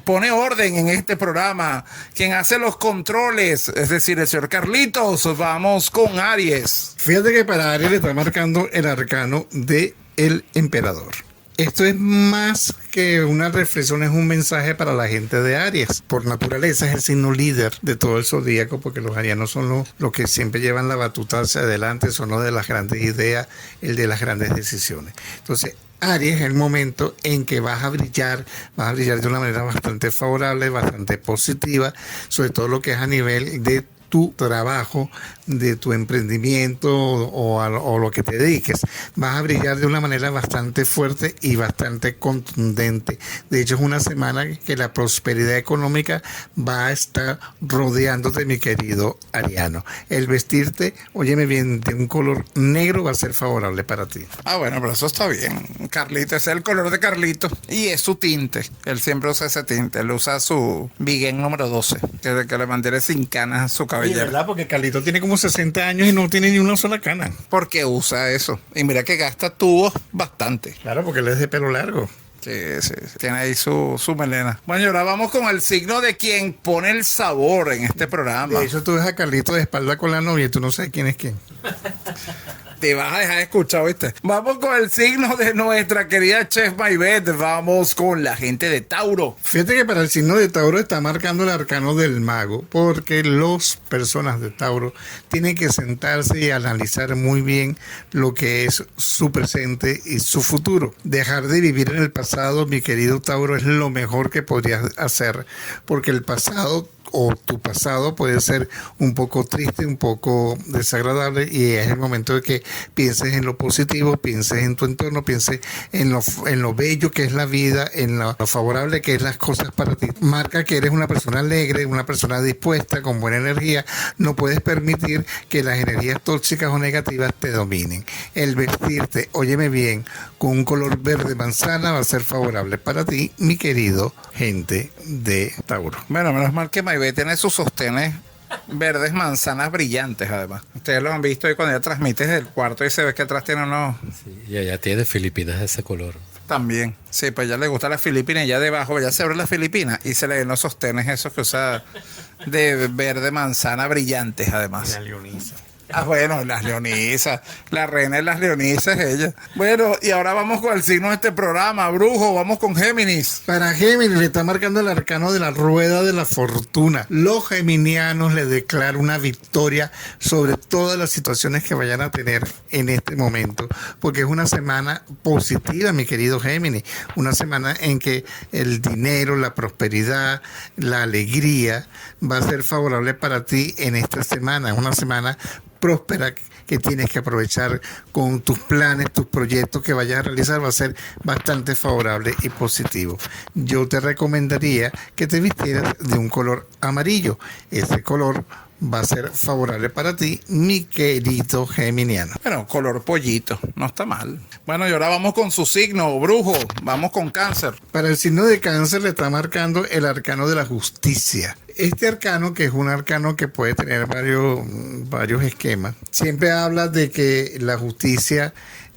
pone orden en este programa, quien hace los controles, es decir, el señor Carlitos. Vamos con Aries. Fíjate que para Aries le está marcando el arcano de el emperador. Esto es más que una reflexión, es un mensaje para la gente de Aries. Por naturaleza es el signo líder de todo el zodíaco, porque los arianos son los que siempre llevan la batuta hacia adelante, son los de las grandes ideas, el de las grandes decisiones. Entonces, Aries es el momento en que vas a brillar de una manera bastante favorable, bastante positiva, sobre todo lo que es a nivel de tu trabajo, de tu emprendimiento o lo que te dediques. Vas a brillar de una manera bastante fuerte y bastante contundente. De hecho, es una semana que la prosperidad económica va a estar rodeándote, mi querido ariano. El vestirte, óyeme bien, de un color negro va a ser favorable para ti. Ah, bueno, pero eso está bien. Carlito, ese es el color de Carlito y es su tinte. Él siempre usa ese tinte. Él usa su Biguen número 12, que le mantiene sin canas a su cabellera. Sí, ¿verdad? Porque Carlito tiene como 60 años y no tiene ni una sola cana. ¿Por qué usa eso? Y mira que gasta tubos bastante. Claro, porque él es de pelo largo. Sí, tiene ahí su melena. Bueno, y ahora vamos con el signo de quien pone el sabor en este programa. De hecho, tú ves a Carlito de espalda con la novia y tú no sabes quién es quién. Te vas a dejar de escuchar, ¿viste? Vamos con el signo de nuestra querida Chef Maybeth. Vamos con la gente de Tauro. Fíjate que para el signo de Tauro está marcando el arcano del mago, porque las personas de Tauro tienen que sentarse y analizar muy bien lo que es su presente y su futuro. Dejar de vivir en el pasado, mi querido Tauro, es lo mejor que podrías hacer, porque el pasado o tu pasado puede ser un poco triste, un poco desagradable, y es el momento de que pienses en lo positivo, pienses en tu entorno, pienses en lo bello que es la vida, en lo favorable que es las cosas para ti. Marca que eres una persona alegre, una persona dispuesta, con buena energía. No puedes permitir que las energías tóxicas o negativas te dominen. El vestirte, óyeme bien, con un color verde manzana va a ser favorable para ti, mi querido gente de Tauro. Bueno, menos mal que Maybeth tiene sus sostenes verdes manzanas brillantes, además. Ustedes lo han visto ahí cuando ella transmite desde el cuarto y se ve que atrás tiene unos... Sí, y allá tiene Filipinas de ese color. También. Sí, pues ya le gusta la Filipina y ya debajo, ya se abre la Filipina y se le ven los sostenes esos que usa de verde manzana brillantes, además. La leonisa. Ah, bueno, las leonisas. La reina de las leonisas es ella. Bueno, y ahora vamos con el signo de este programa, Brujo. Vamos con Géminis. Para Géminis le está marcando el arcano de la rueda de la fortuna. Los geminianos le declaran una victoria sobre todas las situaciones que vayan a tener en este momento, porque es una semana positiva, mi querido Géminis. Una semana en que el dinero, la prosperidad, la alegría va a ser favorable para ti en esta semana. Es una semana próspera que tienes que aprovechar con tus planes, tus proyectos que vayas a realizar. Va a ser bastante favorable y positivo. Yo te recomendaría que te vistieras de un color amarillo. Ese color va a ser favorable para ti, mi querido geminiano. Bueno, color pollito, no está mal. Bueno, y ahora vamos con su signo, Brujo. Vamos con Cáncer. Para el signo de Cáncer le está marcando el arcano de la justicia. Este arcano, que es un arcano que puede tener varios esquemas, siempre habla de que la justicia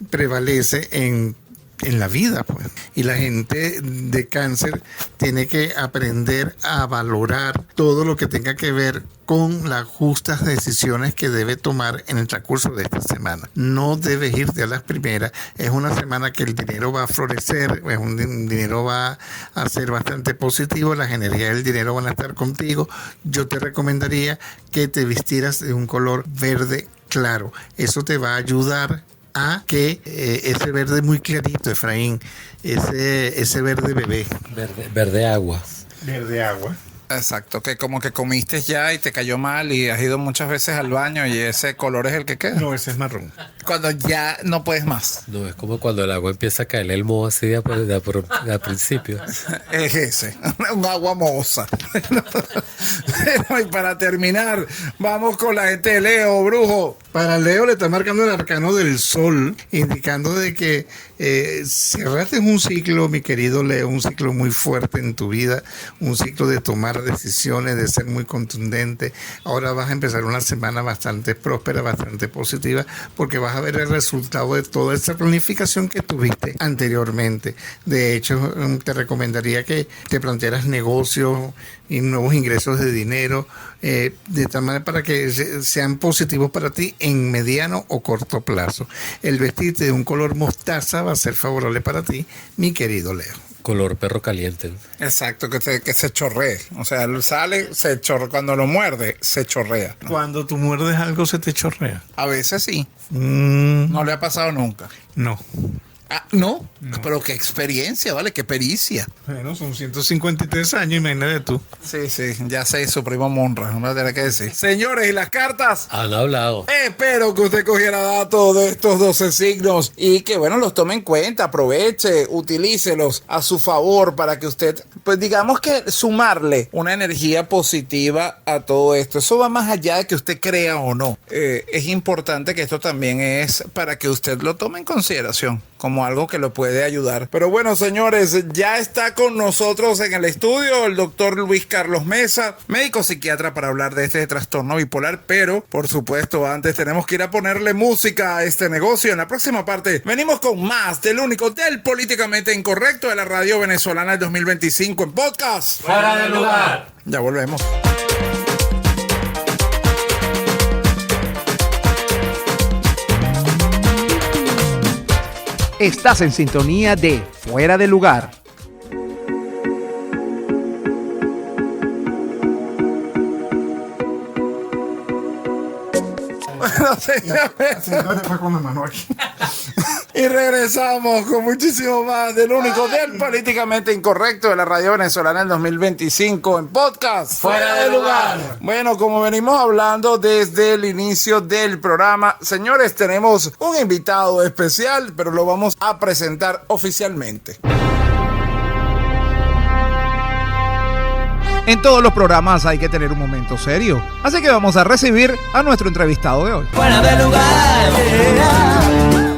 prevalece en la vida, pues. Y la gente de Cáncer tiene que aprender a valorar todo lo que tenga que ver con las justas decisiones que debe tomar en el transcurso de esta semana. No debes irte a las primeras. Es una semana que el dinero va a florecer, dinero va a ser bastante positivo, las energías del dinero van a estar contigo. Yo te recomendaría que te vistieras de un color verde claro. Eso te va a ayudar a que ese verde muy clarito, Efraín, ese verde bebé. Verde agua. Verde agua. Exacto, que como que comiste ya y te cayó mal y has ido muchas veces al baño y ese color es el que queda. No, ese es marrón. Cuando ya no puedes más. No, es como cuando el agua empieza a caer el moho así de al principio. Es ese, un agua mohosa. Y para terminar, vamos con la gente de Leo, Brujo. Para Leo le está marcando el arcano del sol, indicando de que cerraste un ciclo, mi querido Leo, un ciclo muy fuerte en tu vida, un ciclo de tomar decisiones, de ser muy contundente. Ahora vas a empezar una semana bastante próspera, bastante positiva, porque vas a ver el resultado de toda esa planificación que tuviste anteriormente. De hecho, te recomendaría que te plantearas negocios y nuevos ingresos de dinero, de tal manera para que sean positivos para ti en mediano o corto plazo. El vestirte de un color mostaza va a ser favorable para ti, mi querido Leo. Color perro caliente. Exacto, que se chorree. O sea, sale, se chorrea. Cuando lo muerde, se chorrea, ¿no? Cuando tú muerdes algo, se te chorrea. A veces sí. No le ha pasado nunca. No. Ah, ¿no? Pero qué experiencia, ¿vale? Qué pericia. Bueno, son 153 años, imagínate tú. Sí, ya sé, su primo Monra, no me tiene que decir. Señores, ¿y las cartas? Han hablado. Espero que usted cogiera datos de estos 12 signos y que, bueno, los tome en cuenta, aproveche, utilícelos a su favor para que usted, pues digamos que sumarle una energía positiva a todo esto. Eso va más allá de que usted crea o no. Es importante que esto también es para que usted lo tome en consideración como algo que lo puede ayudar. Pero bueno, señores, ya está con nosotros en el estudio el doctor Luis Carlos Mesa, médico psiquiatra, para hablar de este trastorno bipolar. Pero, por supuesto, antes tenemos que ir a ponerle música a este negocio. En la próxima parte venimos con más del único, del políticamente incorrecto de la radio venezolana del 2025 en podcast. Fuera del lugar. Ya volvemos. Estás en sintonía de Fuera de Lugar. Bueno, señores, y regresamos con muchísimo más del único, del políticamente incorrecto de la radio venezolana en 2025 en podcast Fuera de Lugar. Bueno, como venimos hablando desde el inicio del programa, señores, tenemos un invitado especial, pero lo vamos a presentar oficialmente. En todos los programas hay que tener un momento serio, así que vamos a recibir a nuestro entrevistado de hoy. Fuera de lugar.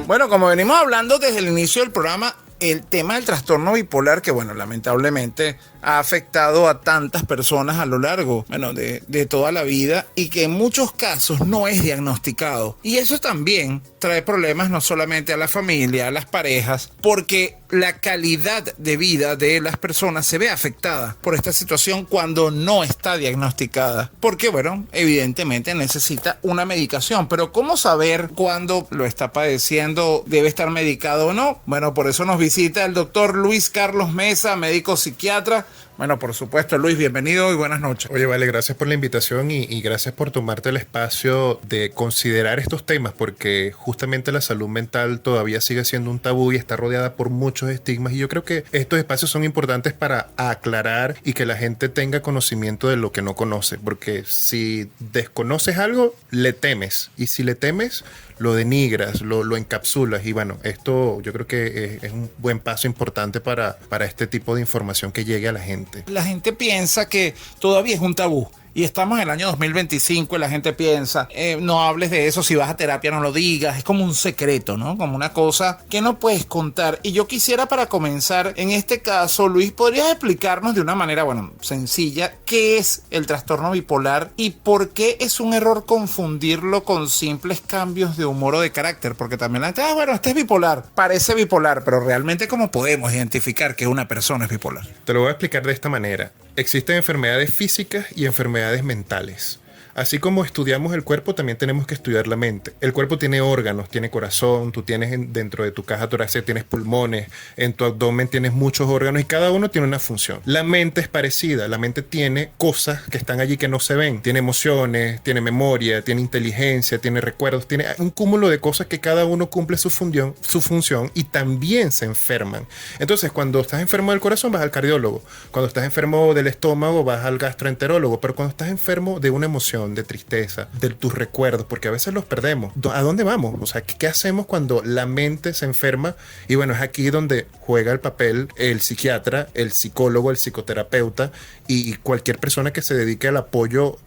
Bueno, como venimos hablando desde el inicio del programa, el tema del trastorno bipolar, que bueno, lamentablemente ha afectado a tantas personas a lo largo, de toda la vida, y que en muchos casos no es diagnosticado. Y eso también trae problemas no solamente a la familia, a las parejas, porque la calidad de vida de las personas se ve afectada por esta situación cuando no está diagnosticada. Porque bueno, evidentemente necesita una medicación, pero ¿cómo saber cuándo lo está padeciendo, debe estar medicado o no? Bueno, por eso nos visita el doctor Luis Carlos Mesa, médico psiquiatra. Bueno, por supuesto, Luis, bienvenido y buenas noches. Oye, vale, gracias por la invitación y gracias por tomarte el espacio de considerar estos temas, porque justamente la salud mental todavía sigue siendo un tabú y está rodeada por muchos estigmas, y yo creo que estos espacios son importantes para aclarar y que la gente tenga conocimiento de lo que no conoce, porque si desconoces algo, le temes, y si le temes, lo denigras, lo encapsulas, y bueno, esto yo creo que es un buen paso importante para este tipo de información que llegue a la gente. La gente piensa que todavía es un tabú. Y estamos en el año 2025 y la gente piensa, no hables de eso, si vas a terapia no lo digas. Es como un secreto, ¿no? Como una cosa que no puedes contar. Y yo quisiera, para comenzar, en este caso, Luis, ¿podrías explicarnos de una manera, sencilla, qué es el trastorno bipolar y por qué es un error confundirlo con simples cambios de humor o de carácter? Porque también la gente, este es bipolar, parece bipolar, pero realmente ¿cómo podemos identificar que una persona es bipolar? Te lo voy a explicar de esta manera. Existen enfermedades físicas y enfermedades mentales. Así como estudiamos el cuerpo, también tenemos que estudiar la mente. El cuerpo tiene órganos, tiene corazón, tú tienes dentro de tu caja torácica tienes pulmones, en tu abdomen tienes muchos órganos y cada uno tiene una función. La mente es parecida, la mente tiene cosas que están allí que no se ven. Tiene emociones, tiene memoria, tiene inteligencia, tiene recuerdos, tiene un cúmulo de cosas que cada uno cumple su función y también se enferman. Entonces, cuando estás enfermo del corazón vas al cardiólogo, cuando estás enfermo del estómago vas al gastroenterólogo, pero cuando estás enfermo de una emoción, de tristeza, de tus recuerdos, porque a veces los perdemos. ¿A dónde vamos? O sea, ¿qué hacemos cuando la mente se enferma? Y bueno, es aquí donde juega el papel el psiquiatra, el psicólogo, el psicoterapeuta y cualquier persona que se dedique al apoyo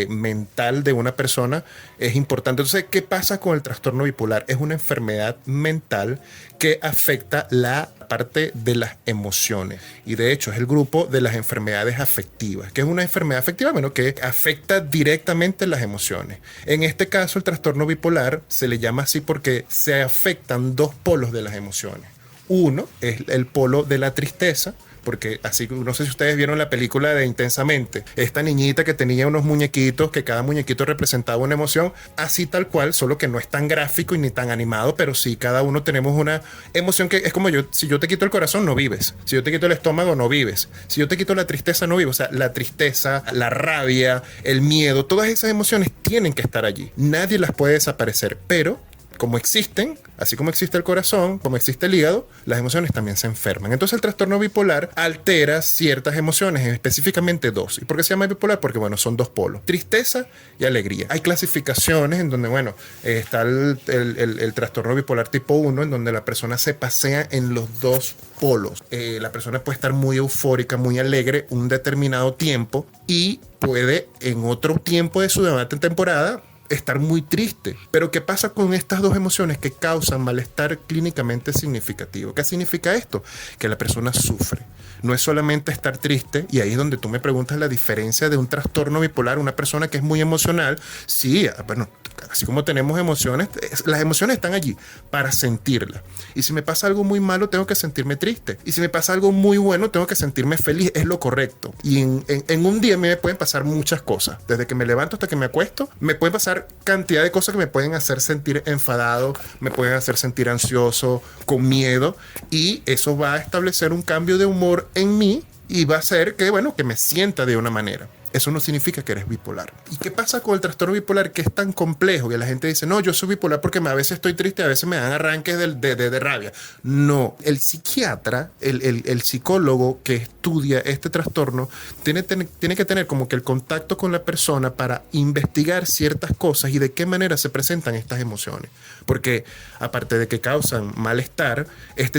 mental de una persona es importante. Entonces, ¿qué pasa con el trastorno bipolar? Es una enfermedad mental que afecta la parte de las emociones y de hecho es el grupo de las enfermedades afectivas. ¿Qué es una enfermedad afectiva? Bueno, que afecta directamente las emociones. En este caso, el trastorno bipolar se le llama así porque se afectan dos polos de las emociones. Uno es el polo de la tristeza, porque así, no sé si ustedes vieron la película de Intensamente, esta niñita que tenía unos muñequitos, que cada muñequito representaba una emoción, así tal cual, solo que no es tan gráfico y ni tan animado, pero sí, cada uno tenemos una emoción que es como si yo te quito el corazón, no vives. Si yo te quito el estómago, no vives. Si yo te quito la tristeza, no vives. O sea, la tristeza, la rabia, el miedo, todas esas emociones tienen que estar allí. Nadie las puede desaparecer, pero como existen, así como existe el corazón, como existe el hígado, las emociones también se enferman. Entonces el trastorno bipolar altera ciertas emociones, específicamente dos. ¿Y por qué se llama bipolar? Porque bueno, son dos polos, tristeza y alegría. Hay clasificaciones en donde, está el trastorno bipolar tipo 1, en donde la persona se pasea en los dos polos. La persona puede estar muy eufórica, muy alegre un determinado tiempo y puede en otro tiempo de su temporada estar muy triste. Pero ¿qué pasa con estas dos emociones que causan malestar clínicamente significativo? ¿Qué significa esto? Que la persona sufre. No es solamente estar triste, y ahí es donde tú me preguntas la diferencia de un trastorno bipolar, una persona que es muy emocional. Sí, bueno, Así como tenemos emociones, las emociones están allí para sentirlas. Y si me pasa algo muy malo, tengo que sentirme triste. Y si me pasa algo muy bueno, tengo que sentirme feliz. Es lo correcto. Y en un día me pueden pasar muchas cosas. Desde que me levanto hasta que me acuesto, me pueden pasar cantidad de cosas que me pueden hacer sentir enfadado, me pueden hacer sentir ansioso, con miedo. Y eso va a establecer un cambio de humor en mí y va a hacer que, bueno, que me sienta de una manera. Eso no significa que eres bipolar. ¿Y qué pasa con el trastorno bipolar, que es tan complejo? Que la gente dice, no, yo soy bipolar porque a veces estoy triste, a veces me dan arranques de rabia. No, el psiquiatra, el psicólogo que estudia este trastorno, tiene que tener como que el contacto con la persona para investigar ciertas cosas y de qué manera se presentan estas emociones. Porque aparte de que causan malestar,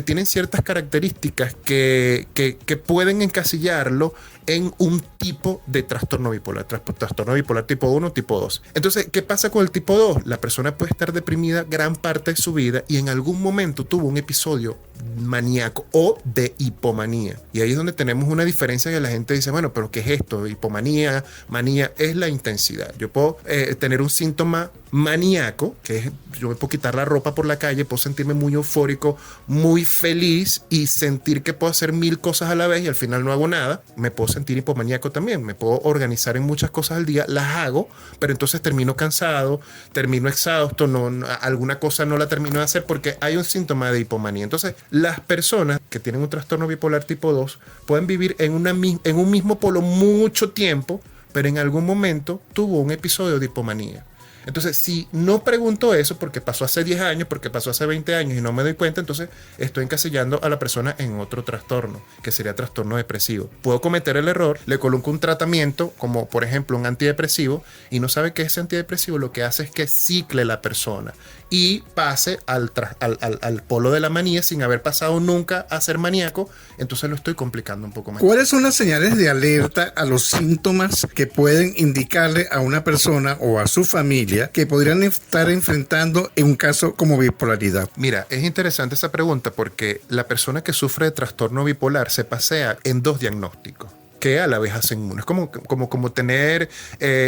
tienen ciertas características que pueden encasillarlo en un tipo de trastorno bipolar. Trastorno bipolar tipo 1, tipo 2. Entonces, ¿qué pasa con el tipo 2? La persona puede estar deprimida gran parte de su vida y en algún momento tuvo un episodio maníaco o de hipomanía. Y ahí es donde tenemos una diferencia que la gente dice, bueno, pero ¿qué es esto? Hipomanía, manía, es la intensidad. Yo puedo tener un síntoma maníaco, que es, yo me puedo quitar la ropa por la calle, puedo sentirme muy eufórico, muy feliz y sentir que puedo hacer 1000 cosas a la vez y al final no hago nada. Me puedo sentir hipomaníaco también, me puedo organizar en muchas cosas al día, las hago, pero entonces termino cansado, termino exhausto, alguna cosa no la termino de hacer porque hay un síntoma de hipomanía. Entonces, las personas que tienen un trastorno bipolar tipo 2 pueden vivir en un mismo polo mucho tiempo, pero en algún momento tuvo un episodio de hipomanía. Entonces, si no pregunto eso porque pasó hace 10 años, porque pasó hace 20 años y no me doy cuenta, entonces estoy encasillando a la persona en otro trastorno, que sería trastorno depresivo. Puedo cometer el error, le coloco un tratamiento, como por ejemplo un antidepresivo, y no sabe que ese antidepresivo lo que hace es que cicle la persona y pase al polo de la manía sin haber pasado nunca a ser maníaco, entonces lo estoy complicando un poco más. ¿Cuáles son las señales de alerta a los síntomas que pueden indicarle a una persona o a su familia que podrían estar enfrentando en un caso como bipolaridad? Mira, es interesante esa pregunta porque la persona que sufre de trastorno bipolar se pasea en 2 diagnósticos que a la vez hacen uno. Es como tener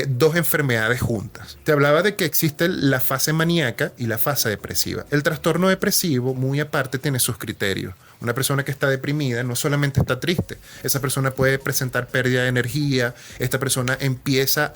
2 enfermedades juntas. Te hablaba de que existe la fase maníaca y la fase depresiva. El trastorno depresivo, muy aparte, tiene sus criterios. Una persona que está deprimida no solamente está triste, esa persona puede presentar pérdida de energía, esta persona empieza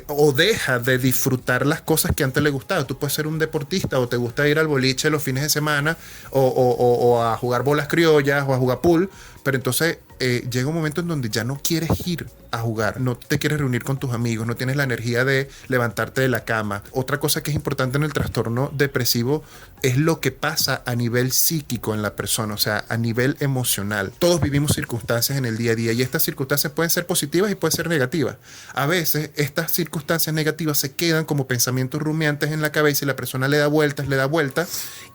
o deja de disfrutar las cosas que antes le gustaba. Tú puedes ser un deportista o te gusta ir al boliche los fines de semana o a jugar bolas criollas o a jugar pool, pero entonces llega un momento en donde ya no quieres ir a jugar, no te quieres reunir con tus amigos, no tienes la energía de levantarte de la cama. Otra cosa que es importante en el trastorno depresivo es lo que pasa a nivel psíquico en la persona, o sea, a nivel emocional. Todos vivimos circunstancias en el día a día y estas circunstancias pueden ser positivas y pueden ser negativas. A veces estas circunstancias negativas se quedan como pensamientos rumiantes en la cabeza y la persona le da vueltas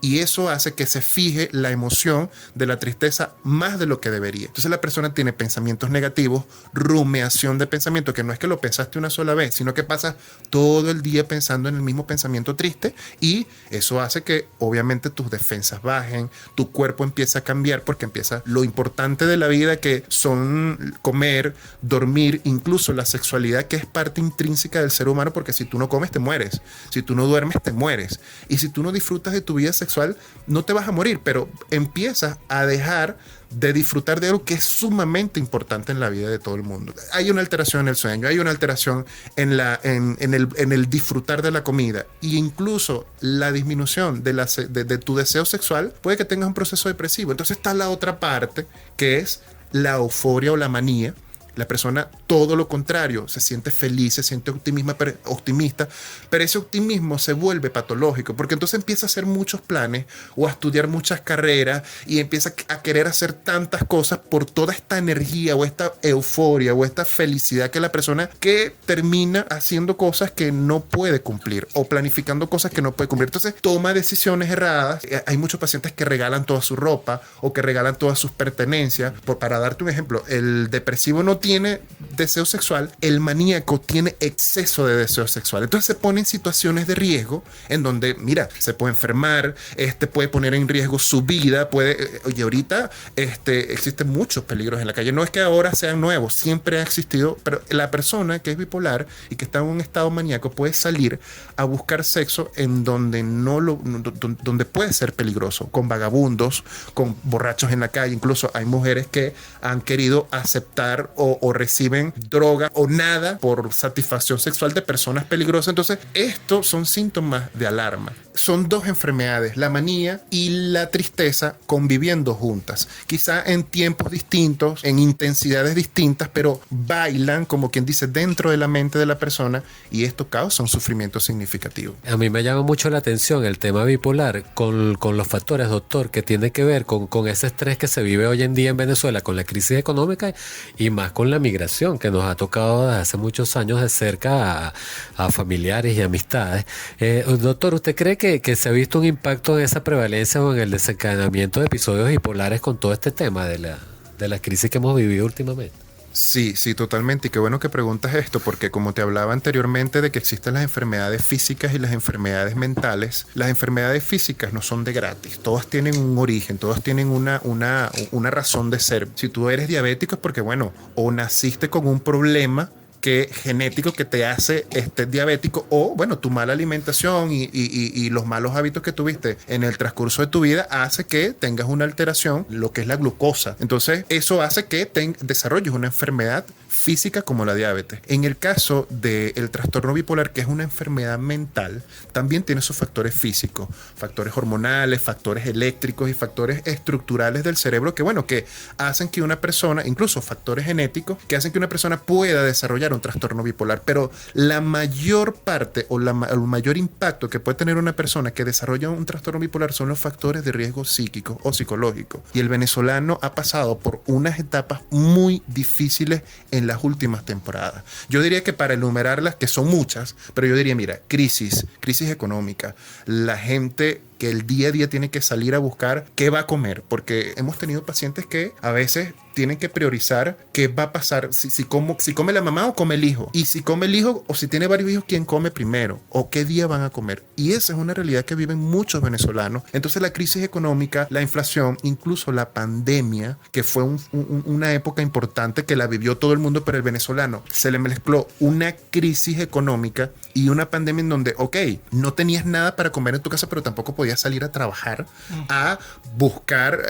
y eso hace que se fije la emoción de la tristeza más de lo que debería. Entonces la persona tiene pensamientos negativos, rumiación de pensamiento, que no es que lo pensaste una sola vez, sino que pasas todo el día pensando en el mismo pensamiento triste y eso hace que obviamente tus defensas bajen, tu cuerpo empieza a cambiar porque empieza lo importante de la vida, que son comer, dormir, incluso la sexualidad, que es parte intrínseca del ser humano, porque si tú no comes te mueres, si tú no duermes te mueres y si tú no disfrutas de tu vida sexual no te vas a morir, pero empiezas a dejar de disfrutar de algo que es sumamente importante en la vida de todo el mundo. Hay una alteración en el sueño, hay una alteración en el disfrutar de la comida e incluso la disminución de tu deseo sexual puede que tengas un proceso depresivo. Entonces está la otra parte, que es la euforia o la manía. La persona, todo lo contrario, se siente feliz, se siente optimista, pero ese optimismo se vuelve patológico, porque entonces empieza a hacer muchos planes o a estudiar muchas carreras y empieza a querer hacer tantas cosas por toda esta energía o esta euforia o esta felicidad que la persona, que termina haciendo cosas que no puede cumplir o planificando cosas que no puede cumplir. Entonces toma decisiones erradas. Hay muchos pacientes que regalan toda su ropa o que regalan todas sus pertenencias. Para darte un ejemplo, el depresivo no tiene deseo sexual, el maníaco tiene exceso de deseo sexual. Entonces se pone en situaciones de riesgo en donde, mira, se puede enfermar, puede poner en riesgo su vida, y ahorita existen muchos peligros en la calle. No es que ahora sean nuevos, siempre ha existido, pero la persona que es bipolar y que está en un estado maníaco puede salir a buscar sexo en donde donde puede ser peligroso, con vagabundos, con borrachos en la calle. Incluso hay mujeres que han querido aceptar o reciben droga o nada por satisfacción sexual de personas peligrosas. Entonces, estos son síntomas de alarma. Son dos enfermedades, la manía y la tristeza, conviviendo juntas. Quizá en tiempos distintos, en intensidades distintas, pero bailan, como quien dice, dentro de la mente de la persona, y esto causa un sufrimiento significativo. A mí me llama mucho la atención el tema bipolar con los factores, doctor, que tiene que ver con ese estrés que se vive hoy en día en Venezuela, con la crisis económica y más con la migración que nos ha tocado desde hace muchos años de cerca a familiares y amistades. Doctor, ¿usted cree que se ha visto un impacto en esa prevalencia o en el desencadenamiento de episodios bipolares con todo este tema de la crisis que hemos vivido últimamente? Sí, totalmente. Y qué bueno que preguntas esto, porque como te hablaba anteriormente de que existen las enfermedades físicas y las enfermedades mentales, las enfermedades físicas no son de gratis. Todas tienen un origen, todas tienen una razón de ser. Si tú eres diabético es porque, bueno, o naciste con un problema genético que te hace diabético, o bueno, tu mala alimentación y los malos hábitos que tuviste en el transcurso de tu vida hace que tengas una alteración, lo que es la glucosa. Entonces eso hace que desarrolles una enfermedad física como la diabetes. En el caso del trastorno bipolar, que es una enfermedad mental, también tiene sus factores físicos, factores hormonales, factores eléctricos y factores estructurales del cerebro que hacen que una persona, incluso factores genéticos, que hacen que una persona pueda desarrollar un trastorno bipolar. Pero la mayor parte o el mayor impacto que puede tener una persona que desarrolla un trastorno bipolar son los factores de riesgo psíquico o psicológico. Y el venezolano ha pasado por unas etapas muy difíciles en las últimas temporadas. Yo diría que para enumerarlas, que son muchas, pero yo diría, mira, crisis económica, la gente que el día a día tiene que salir a buscar qué va a comer, porque hemos tenido pacientes que a veces tienen que priorizar qué va a pasar, si come la mamá o come el hijo, y si come el hijo o si tiene varios hijos, quién come primero o qué día van a comer. Y esa es una realidad que viven muchos venezolanos. Entonces la crisis económica, la inflación, incluso la pandemia, que fue una época importante que la vivió todo el mundo, pero el venezolano se le mezcló una crisis económica y una pandemia en donde, no tenías nada para comer en tu casa, pero tampoco podías salir a trabajar a buscar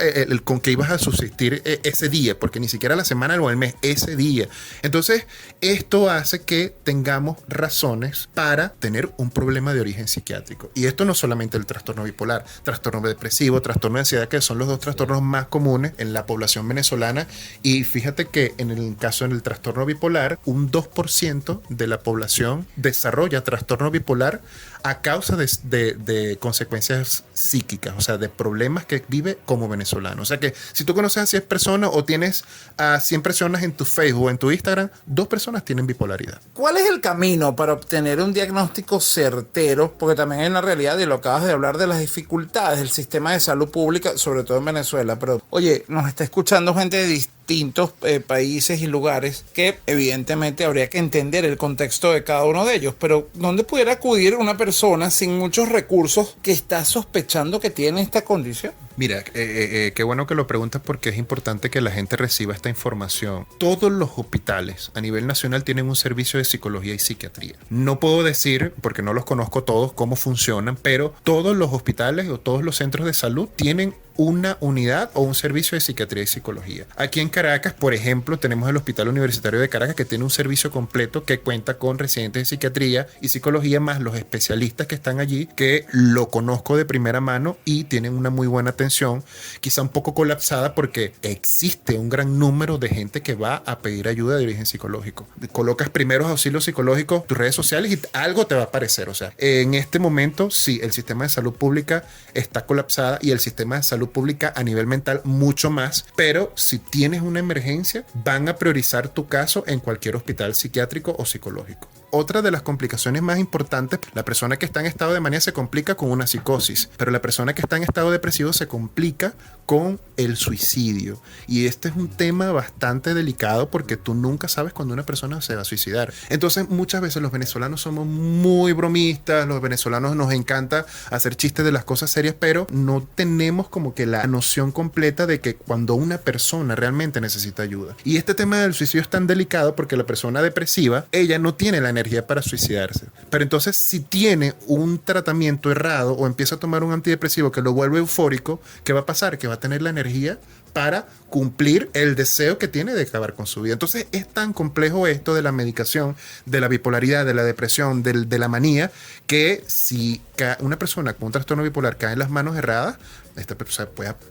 con qué ibas a subsistir ese día, porque ni siquiera la semana o el mes, ese día. Entonces esto hace que tengamos razones para tener un problema de origen psiquiátrico. Y esto no solamente el trastorno bipolar, trastorno depresivo, trastorno de ansiedad, que son los dos trastornos más comunes en la población venezolana. Y fíjate que en el caso del trastorno bipolar, un 2% de la población desarrolla trastorno bipolar a causa de consecuencias psíquicas, o sea, de problemas que vive como venezolano. O sea que si tú conoces a 100 personas o tienes a 100 personas en tu Facebook o en tu Instagram, 2 personas tienen bipolaridad. ¿Cuál es el camino para obtener un diagnóstico certero? Porque también hay una realidad, y lo acabas de hablar, de las dificultades del sistema de salud pública, sobre todo en Venezuela. Pero, oye, nos está escuchando gente de distintos países y lugares que evidentemente habría que entender el contexto de cada uno de ellos. Pero, ¿dónde pudiera acudir una persona sin muchos recursos que está sospechando que tiene esta condición? Mira, qué bueno que lo preguntas, porque es importante que la gente reciba esta información. Todos los hospitales a nivel nacional tienen un servicio de psicología y psiquiatría. No puedo decir, porque no los conozco todos, cómo funcionan, pero todos los hospitales o todos los centros de salud tienen una unidad o un servicio de psiquiatría y psicología. Aquí en Caracas, por ejemplo, tenemos el Hospital Universitario de Caracas, que tiene un servicio completo que cuenta con residentes de psiquiatría y psicología, más los especialistas que están allí, que lo conozco de primera mano y tienen una muy buena atención, quizá un poco colapsada porque existe un gran número de gente que va a pedir ayuda de origen psicológico. Colocas primeros auxilios psicológicos, tus redes sociales, y algo te va a aparecer. O sea, en este momento sí, el sistema de salud pública está colapsada, y el sistema de salud pública a nivel mental mucho más, pero si tienes una emergencia van a priorizar tu caso en cualquier hospital psiquiátrico o psicológico. Otra de las complicaciones más importantes, la persona que está en estado de manía se complica con una psicosis, pero la persona que está en estado depresivo se complica con el suicidio. Y este es un tema bastante delicado porque tú nunca sabes cuándo una persona se va a suicidar. Entonces muchas veces los venezolanos somos muy bromistas, los venezolanos nos encanta hacer chistes de las cosas serias, pero no tenemos como que la noción completa de que cuando una persona realmente necesita ayuda. Y este tema del suicidio es tan delicado porque la persona depresiva, ella no tiene la energía para suicidarse. Pero entonces si tiene un tratamiento errado o empieza a tomar un antidepresivo que lo vuelve eufórico, ¿qué va a pasar? Que va a tener la energía para cumplir el deseo que tiene de acabar con su vida. Entonces es tan complejo esto de la medicación, de la bipolaridad, de la depresión, de la manía, que si una persona con un trastorno bipolar cae en las manos erradas,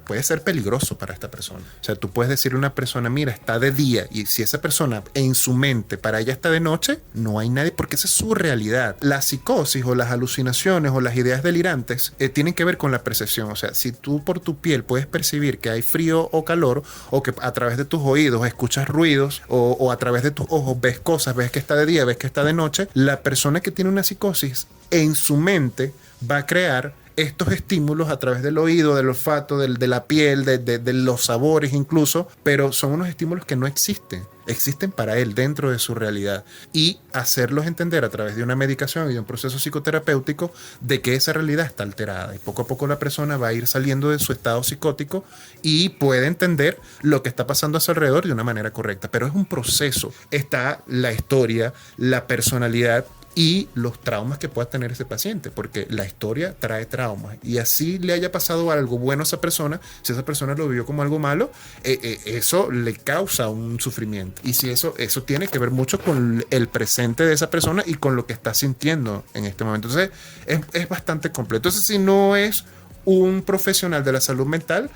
puede ser peligroso para esta persona. O sea, tú puedes decirle a una persona, mira, está de día, y si esa persona en su mente para ella está de noche, no hay nadie, porque esa es su realidad. La psicosis o las alucinaciones o las ideas delirantes tienen que ver con la percepción. O sea, si tú por tu piel puedes percibir que hay frío o calor, o que a través de tus oídos escuchas ruidos, o a través de tus ojos ves cosas, ves que está de día, ves que está de noche, la persona que tiene una psicosis en su mente va a crear estos estímulos a través del oído, del olfato, de la piel, de los sabores incluso, pero son unos estímulos que no existen para él dentro de su realidad, y hacerlos entender a través de una medicación y de un proceso psicoterapéutico de que esa realidad está alterada, y poco a poco la persona va a ir saliendo de su estado psicótico y puede entender lo que está pasando a su alrededor de una manera correcta. Pero es un proceso, está la historia, la personalidad y los traumas que pueda tener ese paciente, porque la historia trae traumas, y así le haya pasado algo bueno a esa persona, si esa persona lo vivió como algo malo, eso le causa un sufrimiento, y si eso tiene que ver mucho con el presente de esa persona y con lo que está sintiendo en este momento. Entonces es bastante completo. Entonces, si no es un profesional de la salud mental,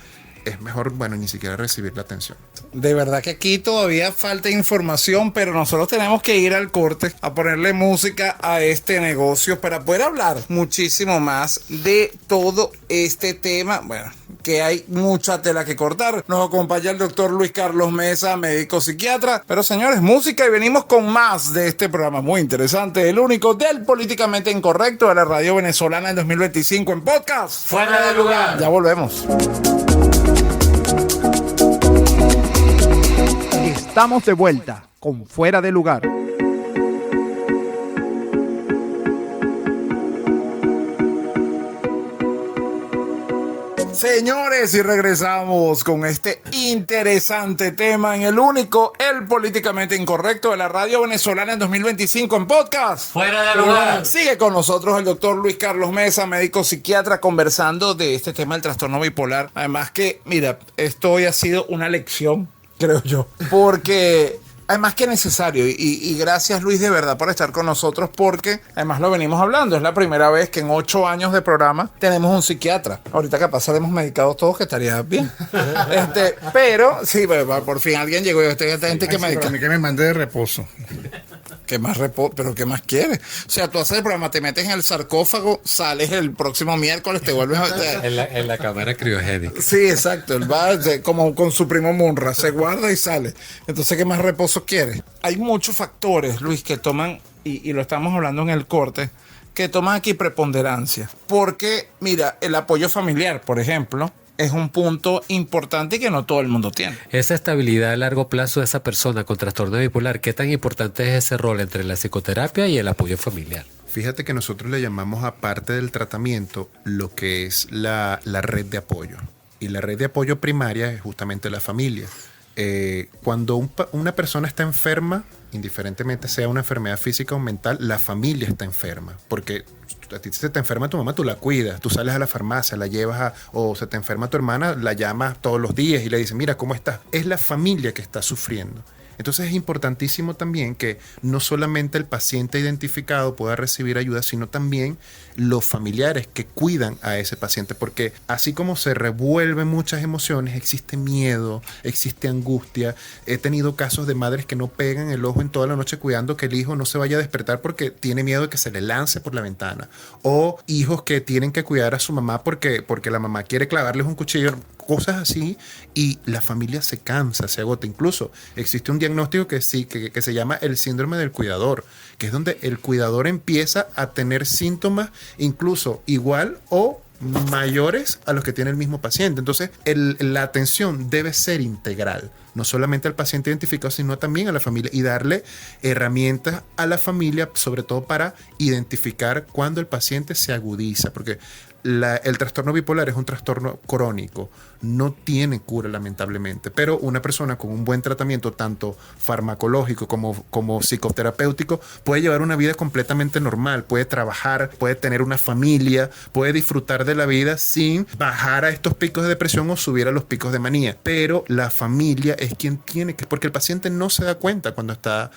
es mejor, ni siquiera recibir la atención. De verdad que aquí todavía falta información, pero nosotros tenemos que ir al corte a ponerle música a este negocio para poder hablar muchísimo más de todo este tema. Bueno, que hay mucha tela que cortar. Nos acompaña el doctor Luis Carlos Mesa, médico psiquiatra. Pero señores, música, y venimos con más de este programa muy interesante, el único del políticamente incorrecto de la radio venezolana en 2025 en podcast. Fuera de lugar. Ya volvemos. Estamos de vuelta con Fuera de Lugar. Señores, y regresamos con este interesante tema en el único, el políticamente incorrecto de la radio venezolana en 2025 en podcast. Fuera de lugar. Sigue con nosotros el doctor Luis Carlos Mesa, médico psiquiatra, conversando de este tema del trastorno bipolar. Además que, mira, esto hoy ha sido una lección, creo yo, porque además que necesario, y gracias Luis de verdad por estar con nosotros, porque además lo venimos hablando, es la primera vez que en 8 años de programa tenemos un psiquiatra. Ahorita capaz salimos medicados todos, que estaría bien. Pero sí, por fin alguien llegó, y esta gente que medica. Que me mande de reposo. ¿Qué más pero qué más quieres? O sea, tú haces el programa, te metes en el sarcófago, sales el próximo miércoles, te vuelves a... en la cámara criogénica. Sí, exacto. Él va como con su primo Munra, se guarda y sale. Entonces, ¿qué más reposo quieres? Hay muchos factores, Luis, que toman, y lo estamos hablando en el corte, que toman aquí preponderancia. Porque, mira, el apoyo familiar, por ejemplo, es un punto importante que no todo el mundo tiene. Esa estabilidad a largo plazo de esa persona con trastorno bipolar, ¿qué tan importante es ese rol entre la psicoterapia y el apoyo familiar? Fíjate que nosotros le llamamos, aparte del tratamiento, lo que es la red de apoyo. Y la red de apoyo primaria es justamente la familia. Cuando una persona está enferma, indiferentemente sea una enfermedad física o mental, la familia está enferma. Porque a ti se te enferma tu mamá, tú la cuidas, tú sales a la farmacia, la llevas o se te enferma tu hermana, la llamas todos los días y le dices, mira, ¿cómo estás? Es la familia que está sufriendo. Entonces es importantísimo también que no solamente el paciente identificado pueda recibir ayuda, sino también los familiares que cuidan a ese paciente, porque así como se revuelven muchas emociones, existe miedo, existe angustia. He tenido casos de madres que no pegan el ojo en toda la noche cuidando que el hijo no se vaya a despertar porque tiene miedo de que se le lance por la ventana, o hijos que tienen que cuidar a su mamá porque la mamá quiere clavarles un cuchillo, cosas así, y la familia se cansa, se agota. Incluso existe un diagnóstico que se llama el síndrome del cuidador, que es donde el cuidador empieza a tener síntomas incluso igual o mayores a los que tiene el mismo paciente. Entonces, la atención debe ser integral, no solamente al paciente identificado, sino también a la familia, y darle herramientas a la familia, sobre todo para identificar cuando el paciente se agudiza, porque el trastorno bipolar es un trastorno crónico, no tiene cura lamentablemente, pero una persona con un buen tratamiento tanto farmacológico como psicoterapéutico puede llevar una vida completamente normal, puede trabajar, puede tener una familia, puede disfrutar de la vida sin bajar a estos picos de depresión o subir a los picos de manía. Pero la familia es quien tiene que, porque el paciente no se da cuenta cuando está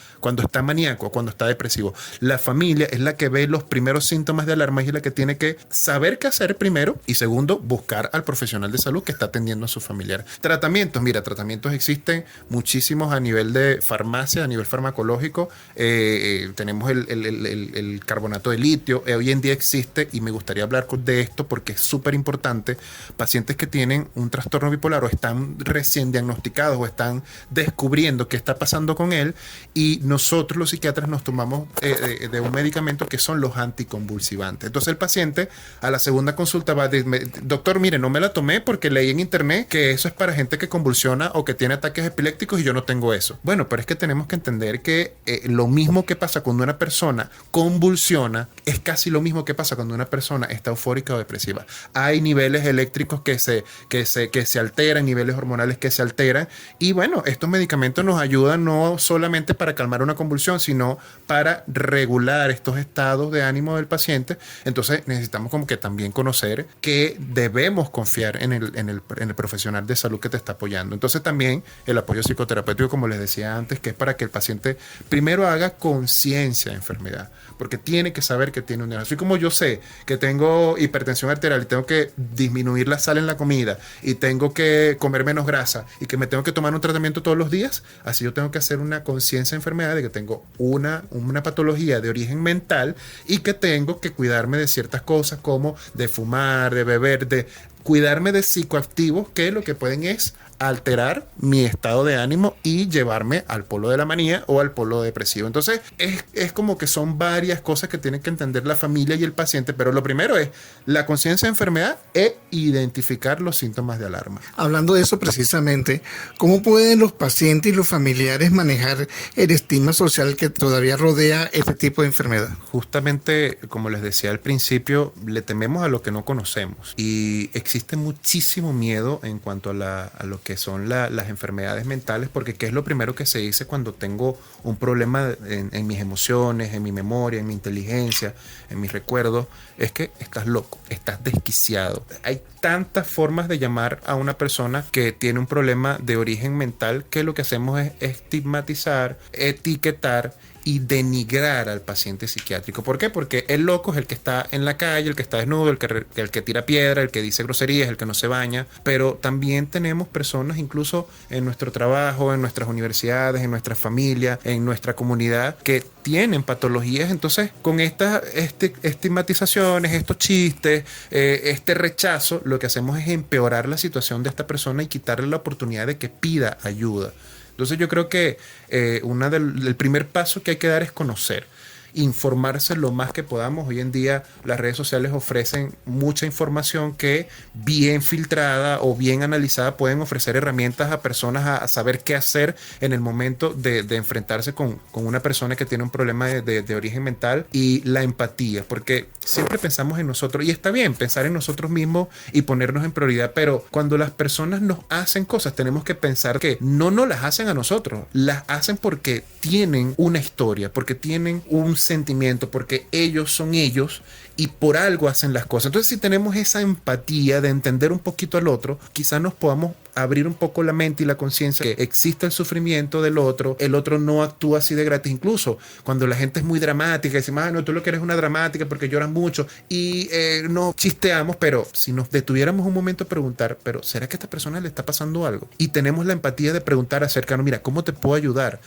maníaco, cuando está depresivo. La familia es la que ve los primeros síntomas de alarma y es la que tiene que saber qué hacer primero, y segundo, buscar al profesional de salud que está atendiendo a su familiar. Tratamientos, mira, tratamientos existen muchísimos a nivel de farmacia, a nivel farmacológico. Tenemos el carbonato de litio. Hoy en día existe, y me gustaría hablar de esto porque es súper importante, pacientes que tienen un trastorno bipolar o están recién diagnosticados o están descubriendo qué está pasando con él, y nosotros los psiquiatras nos tomamos de un medicamento que son los anticonvulsivantes. Entonces el paciente a la segunda consulta va a decir: doctor, mire, no me la tomé porque leí en internet que eso es para gente que convulsiona o que tiene ataques epilépticos y yo no tengo eso. Bueno, pero es que tenemos que entender que lo mismo que pasa cuando una persona convulsiona es casi lo mismo que pasa cuando una persona está eufórica o depresiva. Hay niveles eléctricos que se alteran, niveles hormonales que se alteran, y bueno, estos medicamentos nos ayudan no solamente para calmar una convulsión, sino para regular estos estados de ánimo del paciente. Entonces necesitamos como que también conocer que debemos confiar en el profesional de salud que te está apoyando. Entonces también el apoyo psicoterapéutico, como les decía antes, que es para que el paciente primero haga conciencia de enfermedad, porque tiene que saber que tiene un diagnóstico. Así como yo sé que tengo hipertensión arterial y tengo que disminuir la sal en la comida y tengo que comer menos grasa y que me tengo que tomar un tratamiento todos los días, así yo tengo que hacer una conciencia de enfermedad, de que tengo una patología de origen mental y que tengo que cuidarme de ciertas cosas como de fumar, de beber, de cuidarme de psicoactivos que lo que pueden es alterar mi estado de ánimo y llevarme al polo de la manía o al polo depresivo. Entonces es como que son varias cosas que tienen que entender la familia y el paciente, pero lo primero es la conciencia de enfermedad e identificar los síntomas de alarma. Hablando de eso precisamente, ¿cómo pueden los pacientes y los familiares manejar el estigma social que todavía rodea este tipo de enfermedad? Justamente, como les decía al principio, le tememos a lo que no conocemos, y existe muchísimo miedo en cuanto a lo que son las enfermedades mentales, porque ¿qué es lo primero que se dice cuando tengo un problema en mis emociones, en mi memoria, en mi inteligencia, en mis recuerdos? Es que estás loco, estás desquiciado. Hay tantas formas de llamar a una persona que tiene un problema de origen mental que lo que hacemos es estigmatizar, etiquetar y denigrar al paciente psiquiátrico. ¿Por qué? Porque el loco es el que está en la calle, el que está desnudo, el que tira piedra, el que dice groserías, el que no se baña. Pero también tenemos personas, incluso en nuestro trabajo, en nuestras universidades, en nuestra familia, en nuestra comunidad, que tienen patologías. Entonces, con estas estigmatizaciones, estos chistes, este rechazo, lo que hacemos es empeorar la situación de esta persona y quitarle la oportunidad de que pida ayuda. Entonces yo creo que el primer paso que hay que dar es conocer, informarse lo más que podamos. Hoy en día las redes sociales ofrecen mucha información que, bien filtrada o bien analizada, pueden ofrecer herramientas a personas a saber qué hacer en el momento de enfrentarse con una persona que tiene un problema de origen mental. Y la empatía, porque siempre pensamos en nosotros, y está bien pensar en nosotros mismos y ponernos en prioridad, pero cuando las personas nos hacen cosas tenemos que pensar que no nos las hacen a nosotros, las hacen porque tienen una historia, porque tienen un sentimiento, porque ellos son ellos y por algo hacen las cosas. Entonces, si tenemos esa empatía de entender un poquito al otro, quizás nos podamos abrir un poco la mente y la conciencia que existe el sufrimiento del otro, el otro no actúa así de gratis. Incluso cuando la gente es muy dramática y decimos: no, tú lo que eres una dramática porque lloras mucho, y no chisteamos, pero si nos detuviéramos un momento a preguntar, pero ¿será que a esta persona le está pasando algo? Y tenemos la empatía de preguntar acerca, no, mira, ¿cómo te puedo ayudar?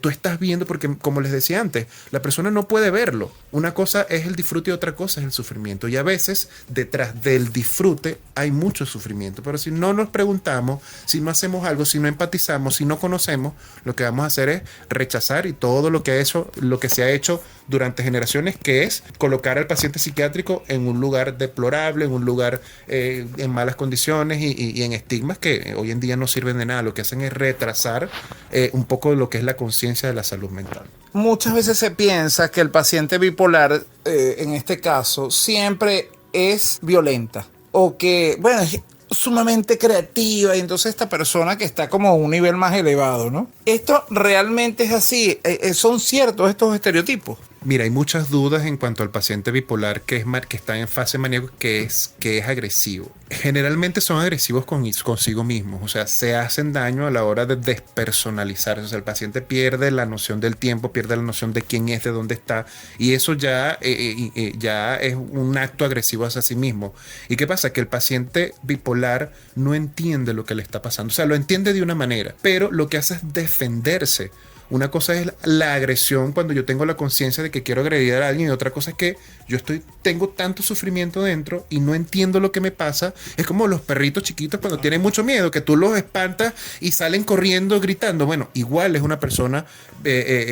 Tú estás viendo, porque como les decía antes, la persona no puede verlo. Una cosa es el disfrute y otra cosa es el sufrimiento, y a veces detrás del disfrute hay mucho sufrimiento. Pero si no nos preguntamos, escuchamos, si no hacemos algo, si no empatizamos, si no conocemos, lo que vamos a hacer es rechazar y todo lo que se ha hecho durante generaciones, que es colocar al paciente psiquiátrico en un lugar deplorable, en un lugar en malas condiciones y en estigmas que hoy en día no sirven de nada. Lo que hacen es retrasar un poco lo que es la conciencia de la salud mental. Muchas veces se piensa que el paciente bipolar, en este caso, siempre es violenta o que, bueno, es sumamente creativa y entonces esta persona que está como a un nivel más elevado, ¿no? ¿Esto realmente es así? ¿Son ciertos estos estereotipos? Mira, hay muchas dudas en cuanto al paciente bipolar que está en fase maníaco, que es agresivo. Generalmente son agresivos consigo mismos, o sea, se hacen daño a la hora de despersonalizarse. O sea, el paciente pierde la noción del tiempo, pierde la noción de quién es, de dónde está, y eso ya es un acto agresivo hacia sí mismo. ¿Y qué pasa? Que el paciente bipolar no entiende lo que le está pasando. O sea, lo entiende de una manera, pero lo que hace es defenderse. Una cosa es la agresión cuando yo tengo la conciencia de que quiero agredir a alguien, y otra cosa es que yo tengo tanto sufrimiento dentro y no entiendo lo que me pasa. Es como los perritos chiquitos cuando tienen mucho miedo, que tú los espantas y salen corriendo gritando. Bueno, igual es una persona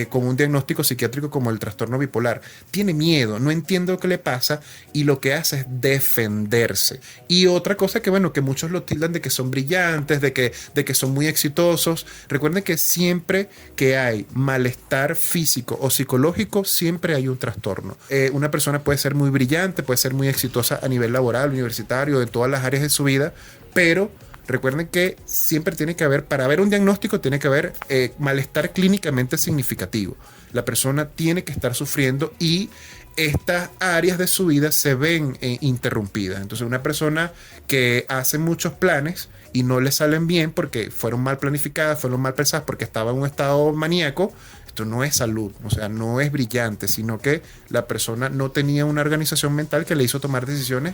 con un diagnóstico psiquiátrico como el trastorno bipolar. Tiene miedo, no entiende lo que le pasa y lo que hace es defenderse. Y otra cosa que, bueno, que muchos lo tildan de que son brillantes, de que son muy exitosos. Recuerden que siempre que hay malestar físico o psicológico, siempre hay un trastorno. Una persona puede ser muy brillante, puede ser muy exitosa a nivel laboral, universitario, en todas las áreas de su vida, pero recuerden que siempre tiene que haber, para haber un diagnóstico, tiene que haber malestar clínicamente significativo. La persona tiene que estar sufriendo y estas áreas de su vida se ven interrumpidas. Entonces, una persona que hace muchos planes y no le salen bien porque fueron mal planificadas, fueron mal pensadas, porque estaba en un estado maníaco, esto no es salud, o sea, no es brillante, sino que la persona no tenía una organización mental que le hizo tomar decisiones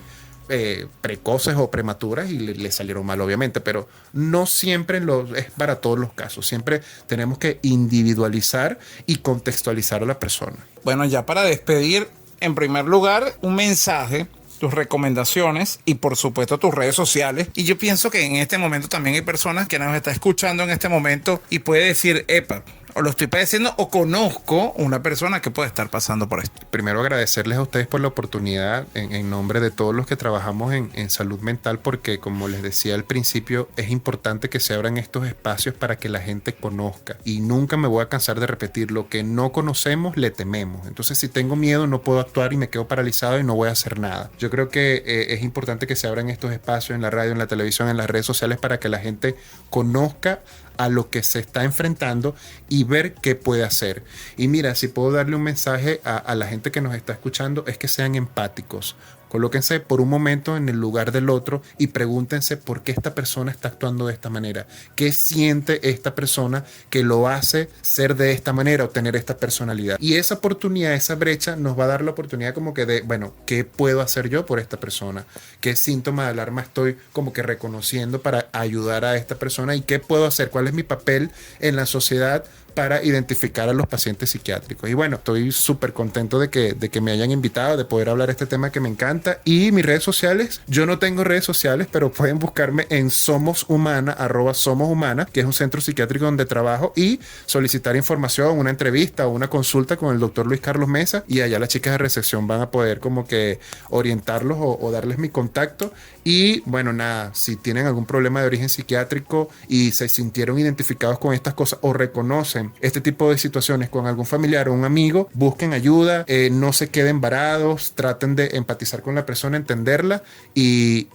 precoces o prematuras y le salieron mal, obviamente, pero no siempre es para todos los casos. Siempre tenemos que individualizar y contextualizar a la persona. Bueno, ya para despedir, en primer lugar, un mensaje, tus recomendaciones y por supuesto tus redes sociales. Y yo pienso que en este momento también hay personas que nos están escuchando en este momento y puede decir, epa, o lo estoy padeciendo o conozco una persona que puede estar pasando por esto. Primero, agradecerles a ustedes por la oportunidad en nombre de todos los que trabajamos en salud mental, porque como les decía al principio, es importante que se abran estos espacios para que la gente conozca. Y nunca me voy a cansar de repetir, lo que no conocemos le tememos. Entonces, si tengo miedo, no puedo actuar y me quedo paralizado y no voy a hacer nada. Yo creo que es importante que se abran estos espacios en la radio, en la televisión, en las redes sociales, para que la gente conozca a lo que se está enfrentando y ver qué puede hacer. Y mira, si puedo darle un mensaje a la gente que nos está escuchando, es que sean empáticos. Colóquense por un momento en el lugar del otro y pregúntense por qué esta persona está actuando de esta manera. ¿Qué siente esta persona que lo hace ser de esta manera o tener esta personalidad? Y esa oportunidad, esa brecha nos va a dar la oportunidad como que de, bueno, ¿qué puedo hacer yo por esta persona? ¿Qué síntoma de alarma estoy como que reconociendo para ayudar a esta persona? ¿Y qué puedo hacer? ¿Cuál es mi papel en la sociedad para identificar a los pacientes psiquiátricos? Y bueno, estoy súper contento de que me hayan invitado, de poder hablar de este tema que me encanta. Y mis redes sociales, yo no tengo redes sociales, pero pueden buscarme en Somos Humana, @SomosHumana, que es un centro psiquiátrico donde trabajo, y solicitar información, una entrevista o una consulta con el doctor Luis Carlos Mesa, y allá las chicas de recepción van a poder como que orientarlos o darles mi contacto. Y bueno, nada, si tienen algún problema de origen psiquiátrico y se sintieron identificados con estas cosas o reconocen este tipo de situaciones con algún familiar o un amigo, busquen ayuda, no se queden varados, traten de empatizar con la persona, entenderla, y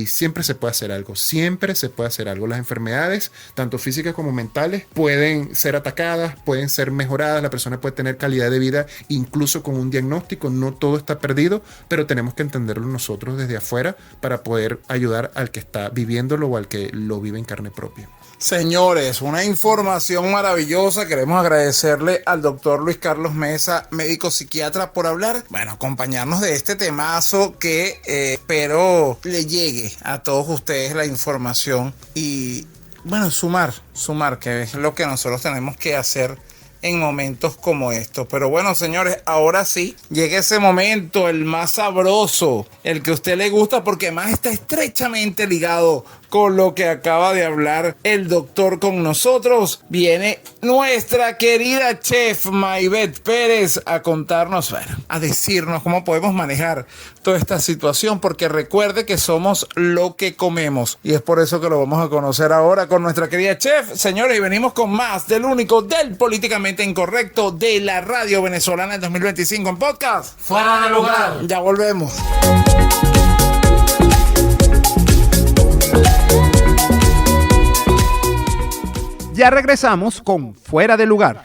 siempre se puede hacer algo, siempre se puede hacer algo. Las enfermedades, tanto físicas como mentales, pueden ser atacadas, pueden ser mejoradas, la persona puede tener calidad de vida incluso con un diagnóstico. No todo está perdido, pero tenemos que entenderlo nosotros desde afuera para poder ayudar al que está viviéndolo o al que lo vive en carne propia. Señores, una información maravillosa. Queremos agradecerle al doctor Luis Carlos Mesa, médico psiquiatra, por hablar, bueno, acompañarnos de este temazo que espero le llegue a todos ustedes la información y, bueno, sumar, que es lo que nosotros tenemos que hacer en momentos como estos. Pero bueno, señores, ahora sí llega ese momento, el más sabroso, el que a usted le gusta porque más está estrechamente ligado con lo que acaba de hablar el doctor con nosotros, viene nuestra querida chef Maybeth Pérez a contarnos, bueno, a decirnos cómo podemos manejar toda esta situación, porque recuerde que somos lo que comemos y es por eso que lo vamos a conocer ahora con nuestra querida chef. Señores, y venimos con más del único, del políticamente incorrecto de la radio venezolana en 2025 en podcast. Fuera de lugar. Ya volvemos. Ya regresamos con Fuera de Lugar.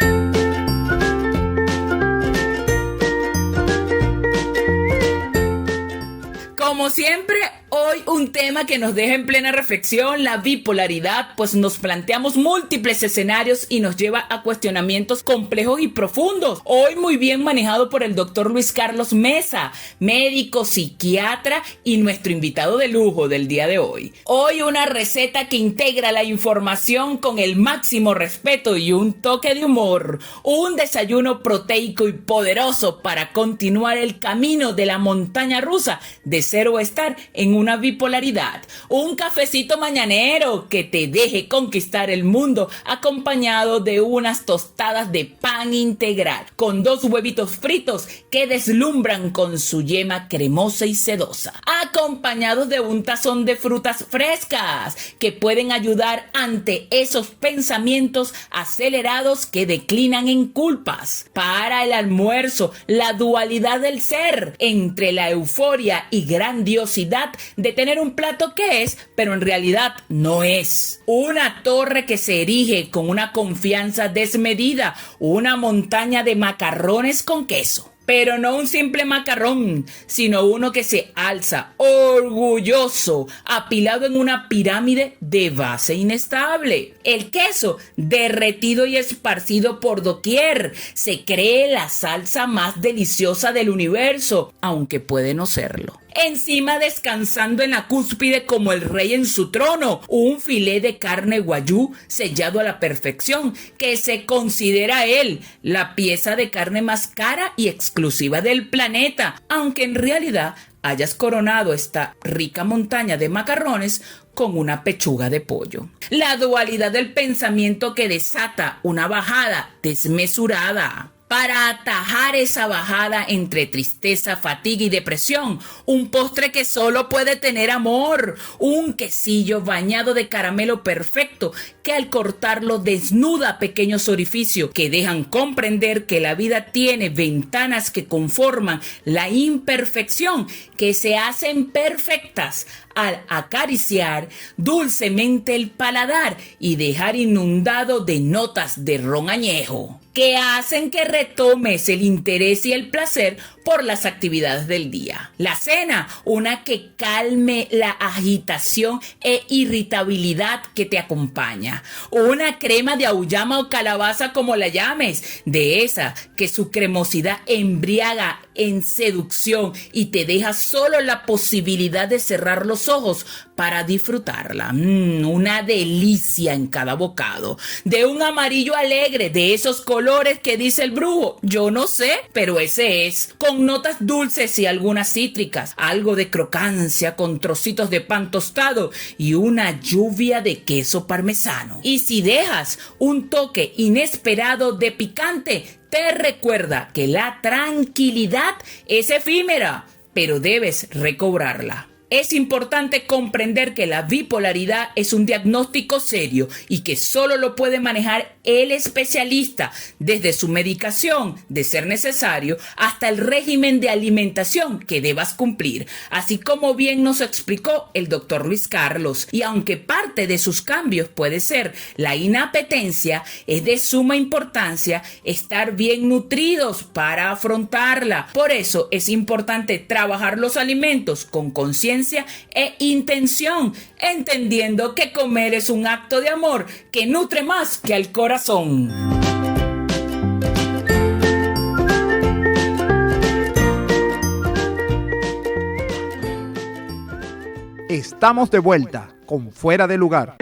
Como siempre, hoy un tema que nos deja en plena reflexión, la bipolaridad, pues nos planteamos múltiples escenarios y nos lleva a cuestionamientos complejos y profundos. Hoy muy bien manejado por el doctor Luis Carlos Mesa, médico, psiquiatra y nuestro invitado de lujo del día de hoy. Hoy una receta que integra la información con el máximo respeto y un toque de humor. Un desayuno proteico y poderoso para continuar el camino de la montaña rusa de ser o estar en una bipolaridad. Un cafecito mañanero que te deje conquistar el mundo acompañado de unas tostadas de pan integral con 2 huevitos fritos que deslumbran con su yema cremosa y sedosa, acompañados de un tazón de frutas frescas que pueden ayudar ante esos pensamientos acelerados que declinan en culpas. Para el almuerzo, la dualidad del ser entre la euforia y grandiosidad de tener un plato que es, pero en realidad no es. Una torre que se erige con una confianza desmedida, una montaña de macarrones con queso. Pero no un simple macarrón, sino uno que se alza, orgulloso, apilado en una pirámide de base inestable. El queso, derretido y esparcido por doquier, se cree la salsa más deliciosa del universo, aunque puede no serlo. Encima, descansando en la cúspide como el rey en su trono, un filé de carne guayú sellado a la perfección, que se considera él la pieza de carne más cara y exclusiva del planeta, aunque en realidad hayas coronado esta rica montaña de macarrones con una pechuga de pollo. La dualidad del pensamiento que desata una bajada desmesurada. Para atajar esa bajada entre tristeza, fatiga y depresión, un postre que solo puede tener amor, un quesillo bañado de caramelo perfecto que al cortarlo desnuda pequeños orificios que dejan comprender que la vida tiene ventanas que conforman la imperfección, que se hacen perfectas al acariciar dulcemente el paladar y dejar inundado de notas de ron añejo, que hacen que retomes el interés y el placer por las actividades del día. La cena, una que calme la agitación e irritabilidad que te acompaña. Una crema de auyama o calabaza, como la llames, de esa que su cremosidad embriaga en seducción y te deja solo la posibilidad de cerrar los ojos para disfrutarla. Una delicia en cada bocado. De un amarillo alegre, de esos colores que dice el brujo, yo no sé, pero ese es. Con notas dulces y algunas cítricas, algo de crocancia con trocitos de pan tostado y una lluvia de queso parmesano. Y si dejas un toque inesperado de picante, te recuerda que la tranquilidad es efímera, pero debes recobrarla. Es importante comprender que la bipolaridad es un diagnóstico serio y que solo lo puede manejar el especialista, desde su medicación, de ser necesario, hasta el régimen de alimentación que debas cumplir, así como bien nos explicó el doctor Luis Carlos. Y aunque parte de sus cambios puede ser la inapetencia, es de suma importancia estar bien nutridos para afrontarla. Por eso es importante trabajar los alimentos con conciencia e intención, entendiendo que comer es un acto de amor que nutre más que al corazón. Estamos de vuelta con Fuera de Lugar.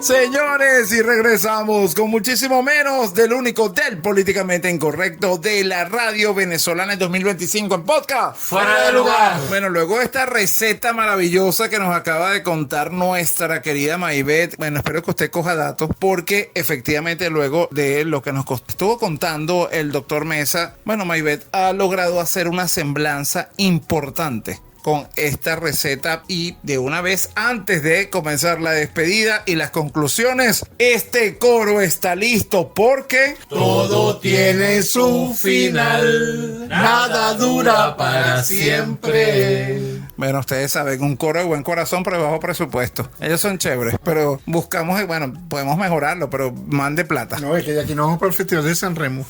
Señores, y regresamos con muchísimo menos del único del políticamente incorrecto de la radio venezolana en 2025 en podcast. Fuera de lugar. Bueno, luego de esta receta maravillosa que nos acaba de contar nuestra querida Maybeth, bueno, espero que usted coja datos porque efectivamente luego de lo que nos estuvo contando el doctor Mesa, bueno, Maybeth ha logrado hacer una semblanza importante con esta receta. Y de una vez, antes de comenzar la despedida y las conclusiones, este coro está listo porque todo tiene su final, nada dura para siempre. Bueno, ustedes saben, un coro de buen corazón pero de bajo presupuesto. Ellos son chéveres, pero buscamos, bueno, podemos mejorarlo, pero mande plata. No, es que de aquí nos vamos para el Festival de San Remo.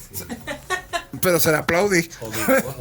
Pero se le aplaudí.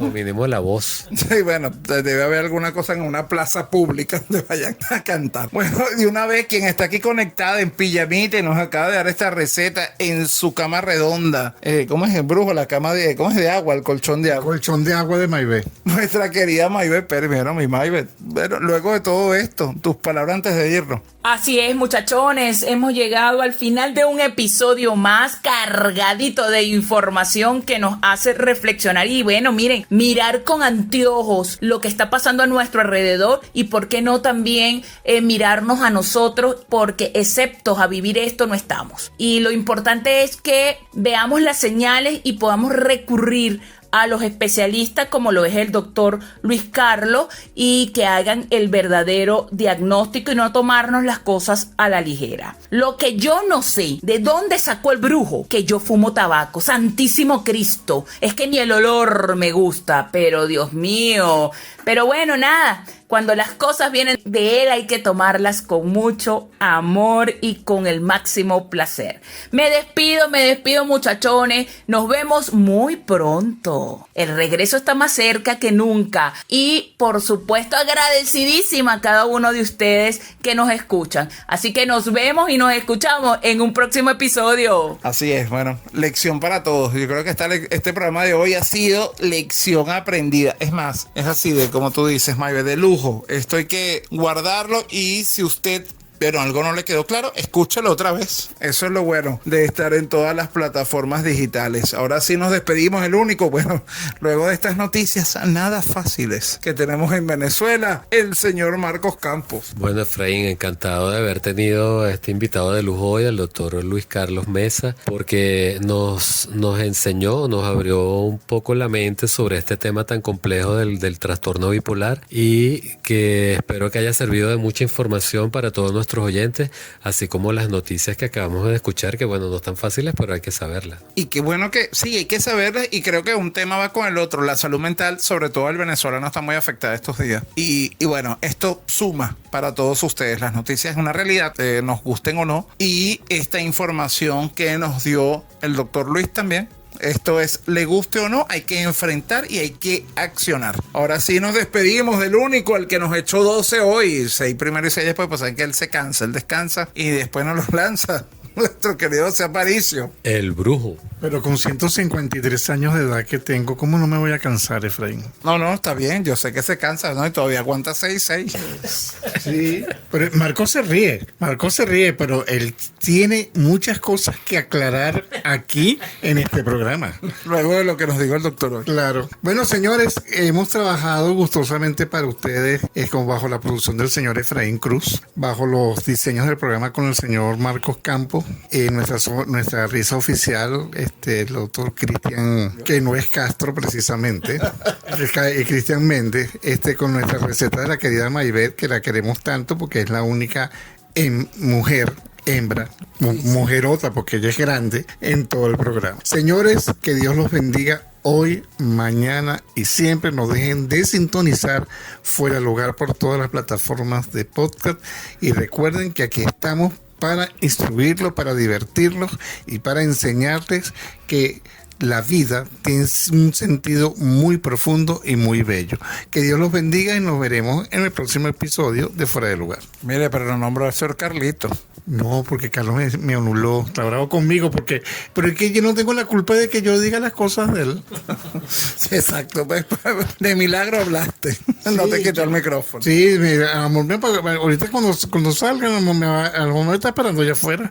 O mínimo la voz. Sí, bueno, debe haber alguna cosa en una plaza pública donde vayan a cantar. Bueno, de una vez, quien está aquí conectada en pijamita y nos acaba de dar esta receta en su cama redonda. ¿Cómo es el brujo? La cama de, ¿cómo es de agua? El colchón de agua. Colchón de agua de Maybeth. Nuestra querida Maybeth Pérez, mi Maybeth. Bueno, luego de todo esto, tus palabras antes de irnos. Así es, muchachones, hemos llegado al final de un episodio más cargadito de información que nos hace reflexionar y bueno, miren, mirar con anteojos lo que está pasando a nuestro alrededor y por qué no también mirarnos a nosotros, porque exceptos a vivir esto no estamos. Y lo importante es que veamos las señales y podamos recurrir a los especialistas como lo es el doctor Luis Carlos y que hagan el verdadero diagnóstico y no tomarnos las cosas a la ligera. Lo que yo no sé, ¿de dónde sacó el brujo que yo fumo tabaco? Santísimo Cristo, es que ni el olor me gusta, pero Dios mío. Pero bueno, nada, cuando las cosas vienen de él hay que tomarlas con mucho amor y con el máximo placer. Me despido muchachones, nos vemos muy pronto. El regreso está más cerca que nunca y por supuesto agradecidísima a cada uno de ustedes que nos escuchan. Así que nos vemos y nos escuchamos en un próximo episodio. Así es, bueno, lección para todos. Yo creo que este programa de hoy ha sido lección aprendida. Es más, es así de como tú dices, Maybeth, de lujo. Esto hay que guardarlo y si usted, pero algo no le quedó claro, escúchalo otra vez. Eso es lo bueno de estar en todas las plataformas digitales. Ahora sí nos despedimos, el único, bueno, luego de estas noticias nada fáciles que tenemos en Venezuela, el señor Marcos Campos. Bueno, Efraín, encantado de haber tenido a este invitado de lujo hoy, al doctor Luis Carlos Mesa, porque nos enseñó, nos abrió un poco la mente sobre este tema tan complejo del trastorno bipolar y que espero que haya servido de mucha información para todos nuestros oyentes, así como las noticias que acabamos de escuchar, que bueno, no están fáciles, pero hay que saberlas. Y qué bueno que sí, hay que saberlas y creo que un tema va con el otro. La salud mental, sobre todo el venezolano, está muy afectada estos días. Y bueno, esto suma para todos ustedes. Las noticias es una realidad, nos gusten o no. Y esta información que nos dio el doctor Luis también. Esto es, le guste o no, hay que enfrentar y hay que accionar. Ahora sí nos despedimos del único, al que nos echó 12 hoy, 6 primero y 6 después, pues hay que él se cansa, él descansa y después nos los lanza. Nuestro querido Aparicio. El brujo. Pero con 153 años de edad que tengo, ¿cómo no me voy a cansar, Efraín? No, está bien. Yo sé que se cansa, ¿no? Y todavía aguanta 6. Sí. Pero Marco se ríe, pero él tiene muchas cosas que aclarar aquí en este programa. Luego de lo que nos dijo el doctor hoy. Claro. Bueno, señores, hemos trabajado gustosamente para ustedes, como bajo la producción del señor Efraín Cruz, bajo los diseños del programa con el señor Marcos Campos, nuestra risa oficial, el doctor Cristian, que no es Castro precisamente, Cristian Méndez, con nuestra receta de la querida Maybeth, que la queremos tanto porque es la única hembra, mujerota, porque ella es grande en todo el programa. Señores, que Dios los bendiga hoy, mañana y siempre. Nos dejen de sintonizar Fuera del Lugar por todas las plataformas de podcast y recuerden que aquí estamos para instruirlos, para divertirlos y para enseñarles que la vida tiene un sentido muy profundo y muy bello. Que Dios los bendiga y nos veremos en el próximo episodio de Fuera de Lugar. Mire, pero no nombro al señor Carlito. No, porque Carlos me anuló, está bravo conmigo, pero es que yo no tengo la culpa de que yo diga las cosas de él. Sí, exacto, pues, de milagro hablaste, no te quitó el micrófono. Sí, mira, amor, ahorita cuando salga, a lo mejor me está esperando allá afuera.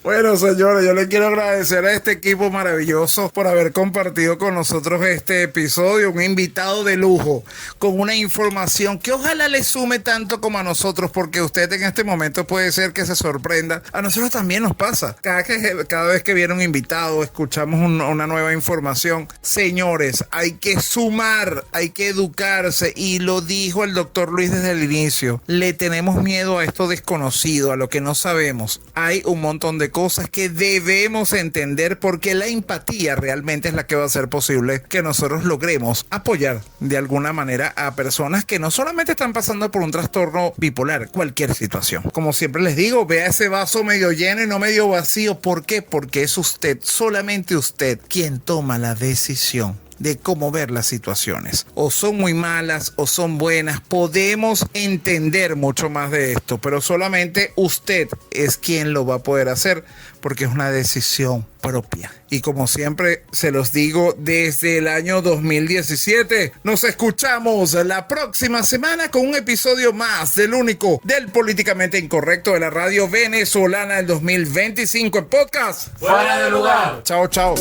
Bueno, señores, yo le quiero agradecer a este equipo maravilloso por haber compartido con nosotros este episodio, un invitado de lujo, con una información que ojalá le sume tanto como a nosotros, porque usted en este momento puede ser que se sorprenda. A nosotros también nos pasa. Cada vez que viene un invitado, escuchamos una nueva información. Señores, hay que sumar, hay que educarse, y lo dijo el doctor Luis desde el inicio. Le tenemos miedo a esto desconocido, a lo que no sabemos. Hay un montón de cosas que debemos entender, porque la empatía realmente es la que va a hacer posible que nosotros logremos apoyar de alguna manera a personas que no solamente están pasando por un trastorno bipolar, cualquier situación. Como siempre les digo, vea ese vaso medio lleno y no medio vacío. ¿Por qué? Porque es usted, solamente usted, quien toma la decisión de cómo ver las situaciones. O son muy malas o son buenas. Podemos entender mucho más de esto, pero solamente usted es quien lo va a poder hacer, porque es una decisión propia. Y como siempre se los digo, desde el año 2017, nos escuchamos la próxima semana con un episodio más del único, del políticamente incorrecto de la radio venezolana del 2025 en podcast Fuera de Lugar. Chao, chao.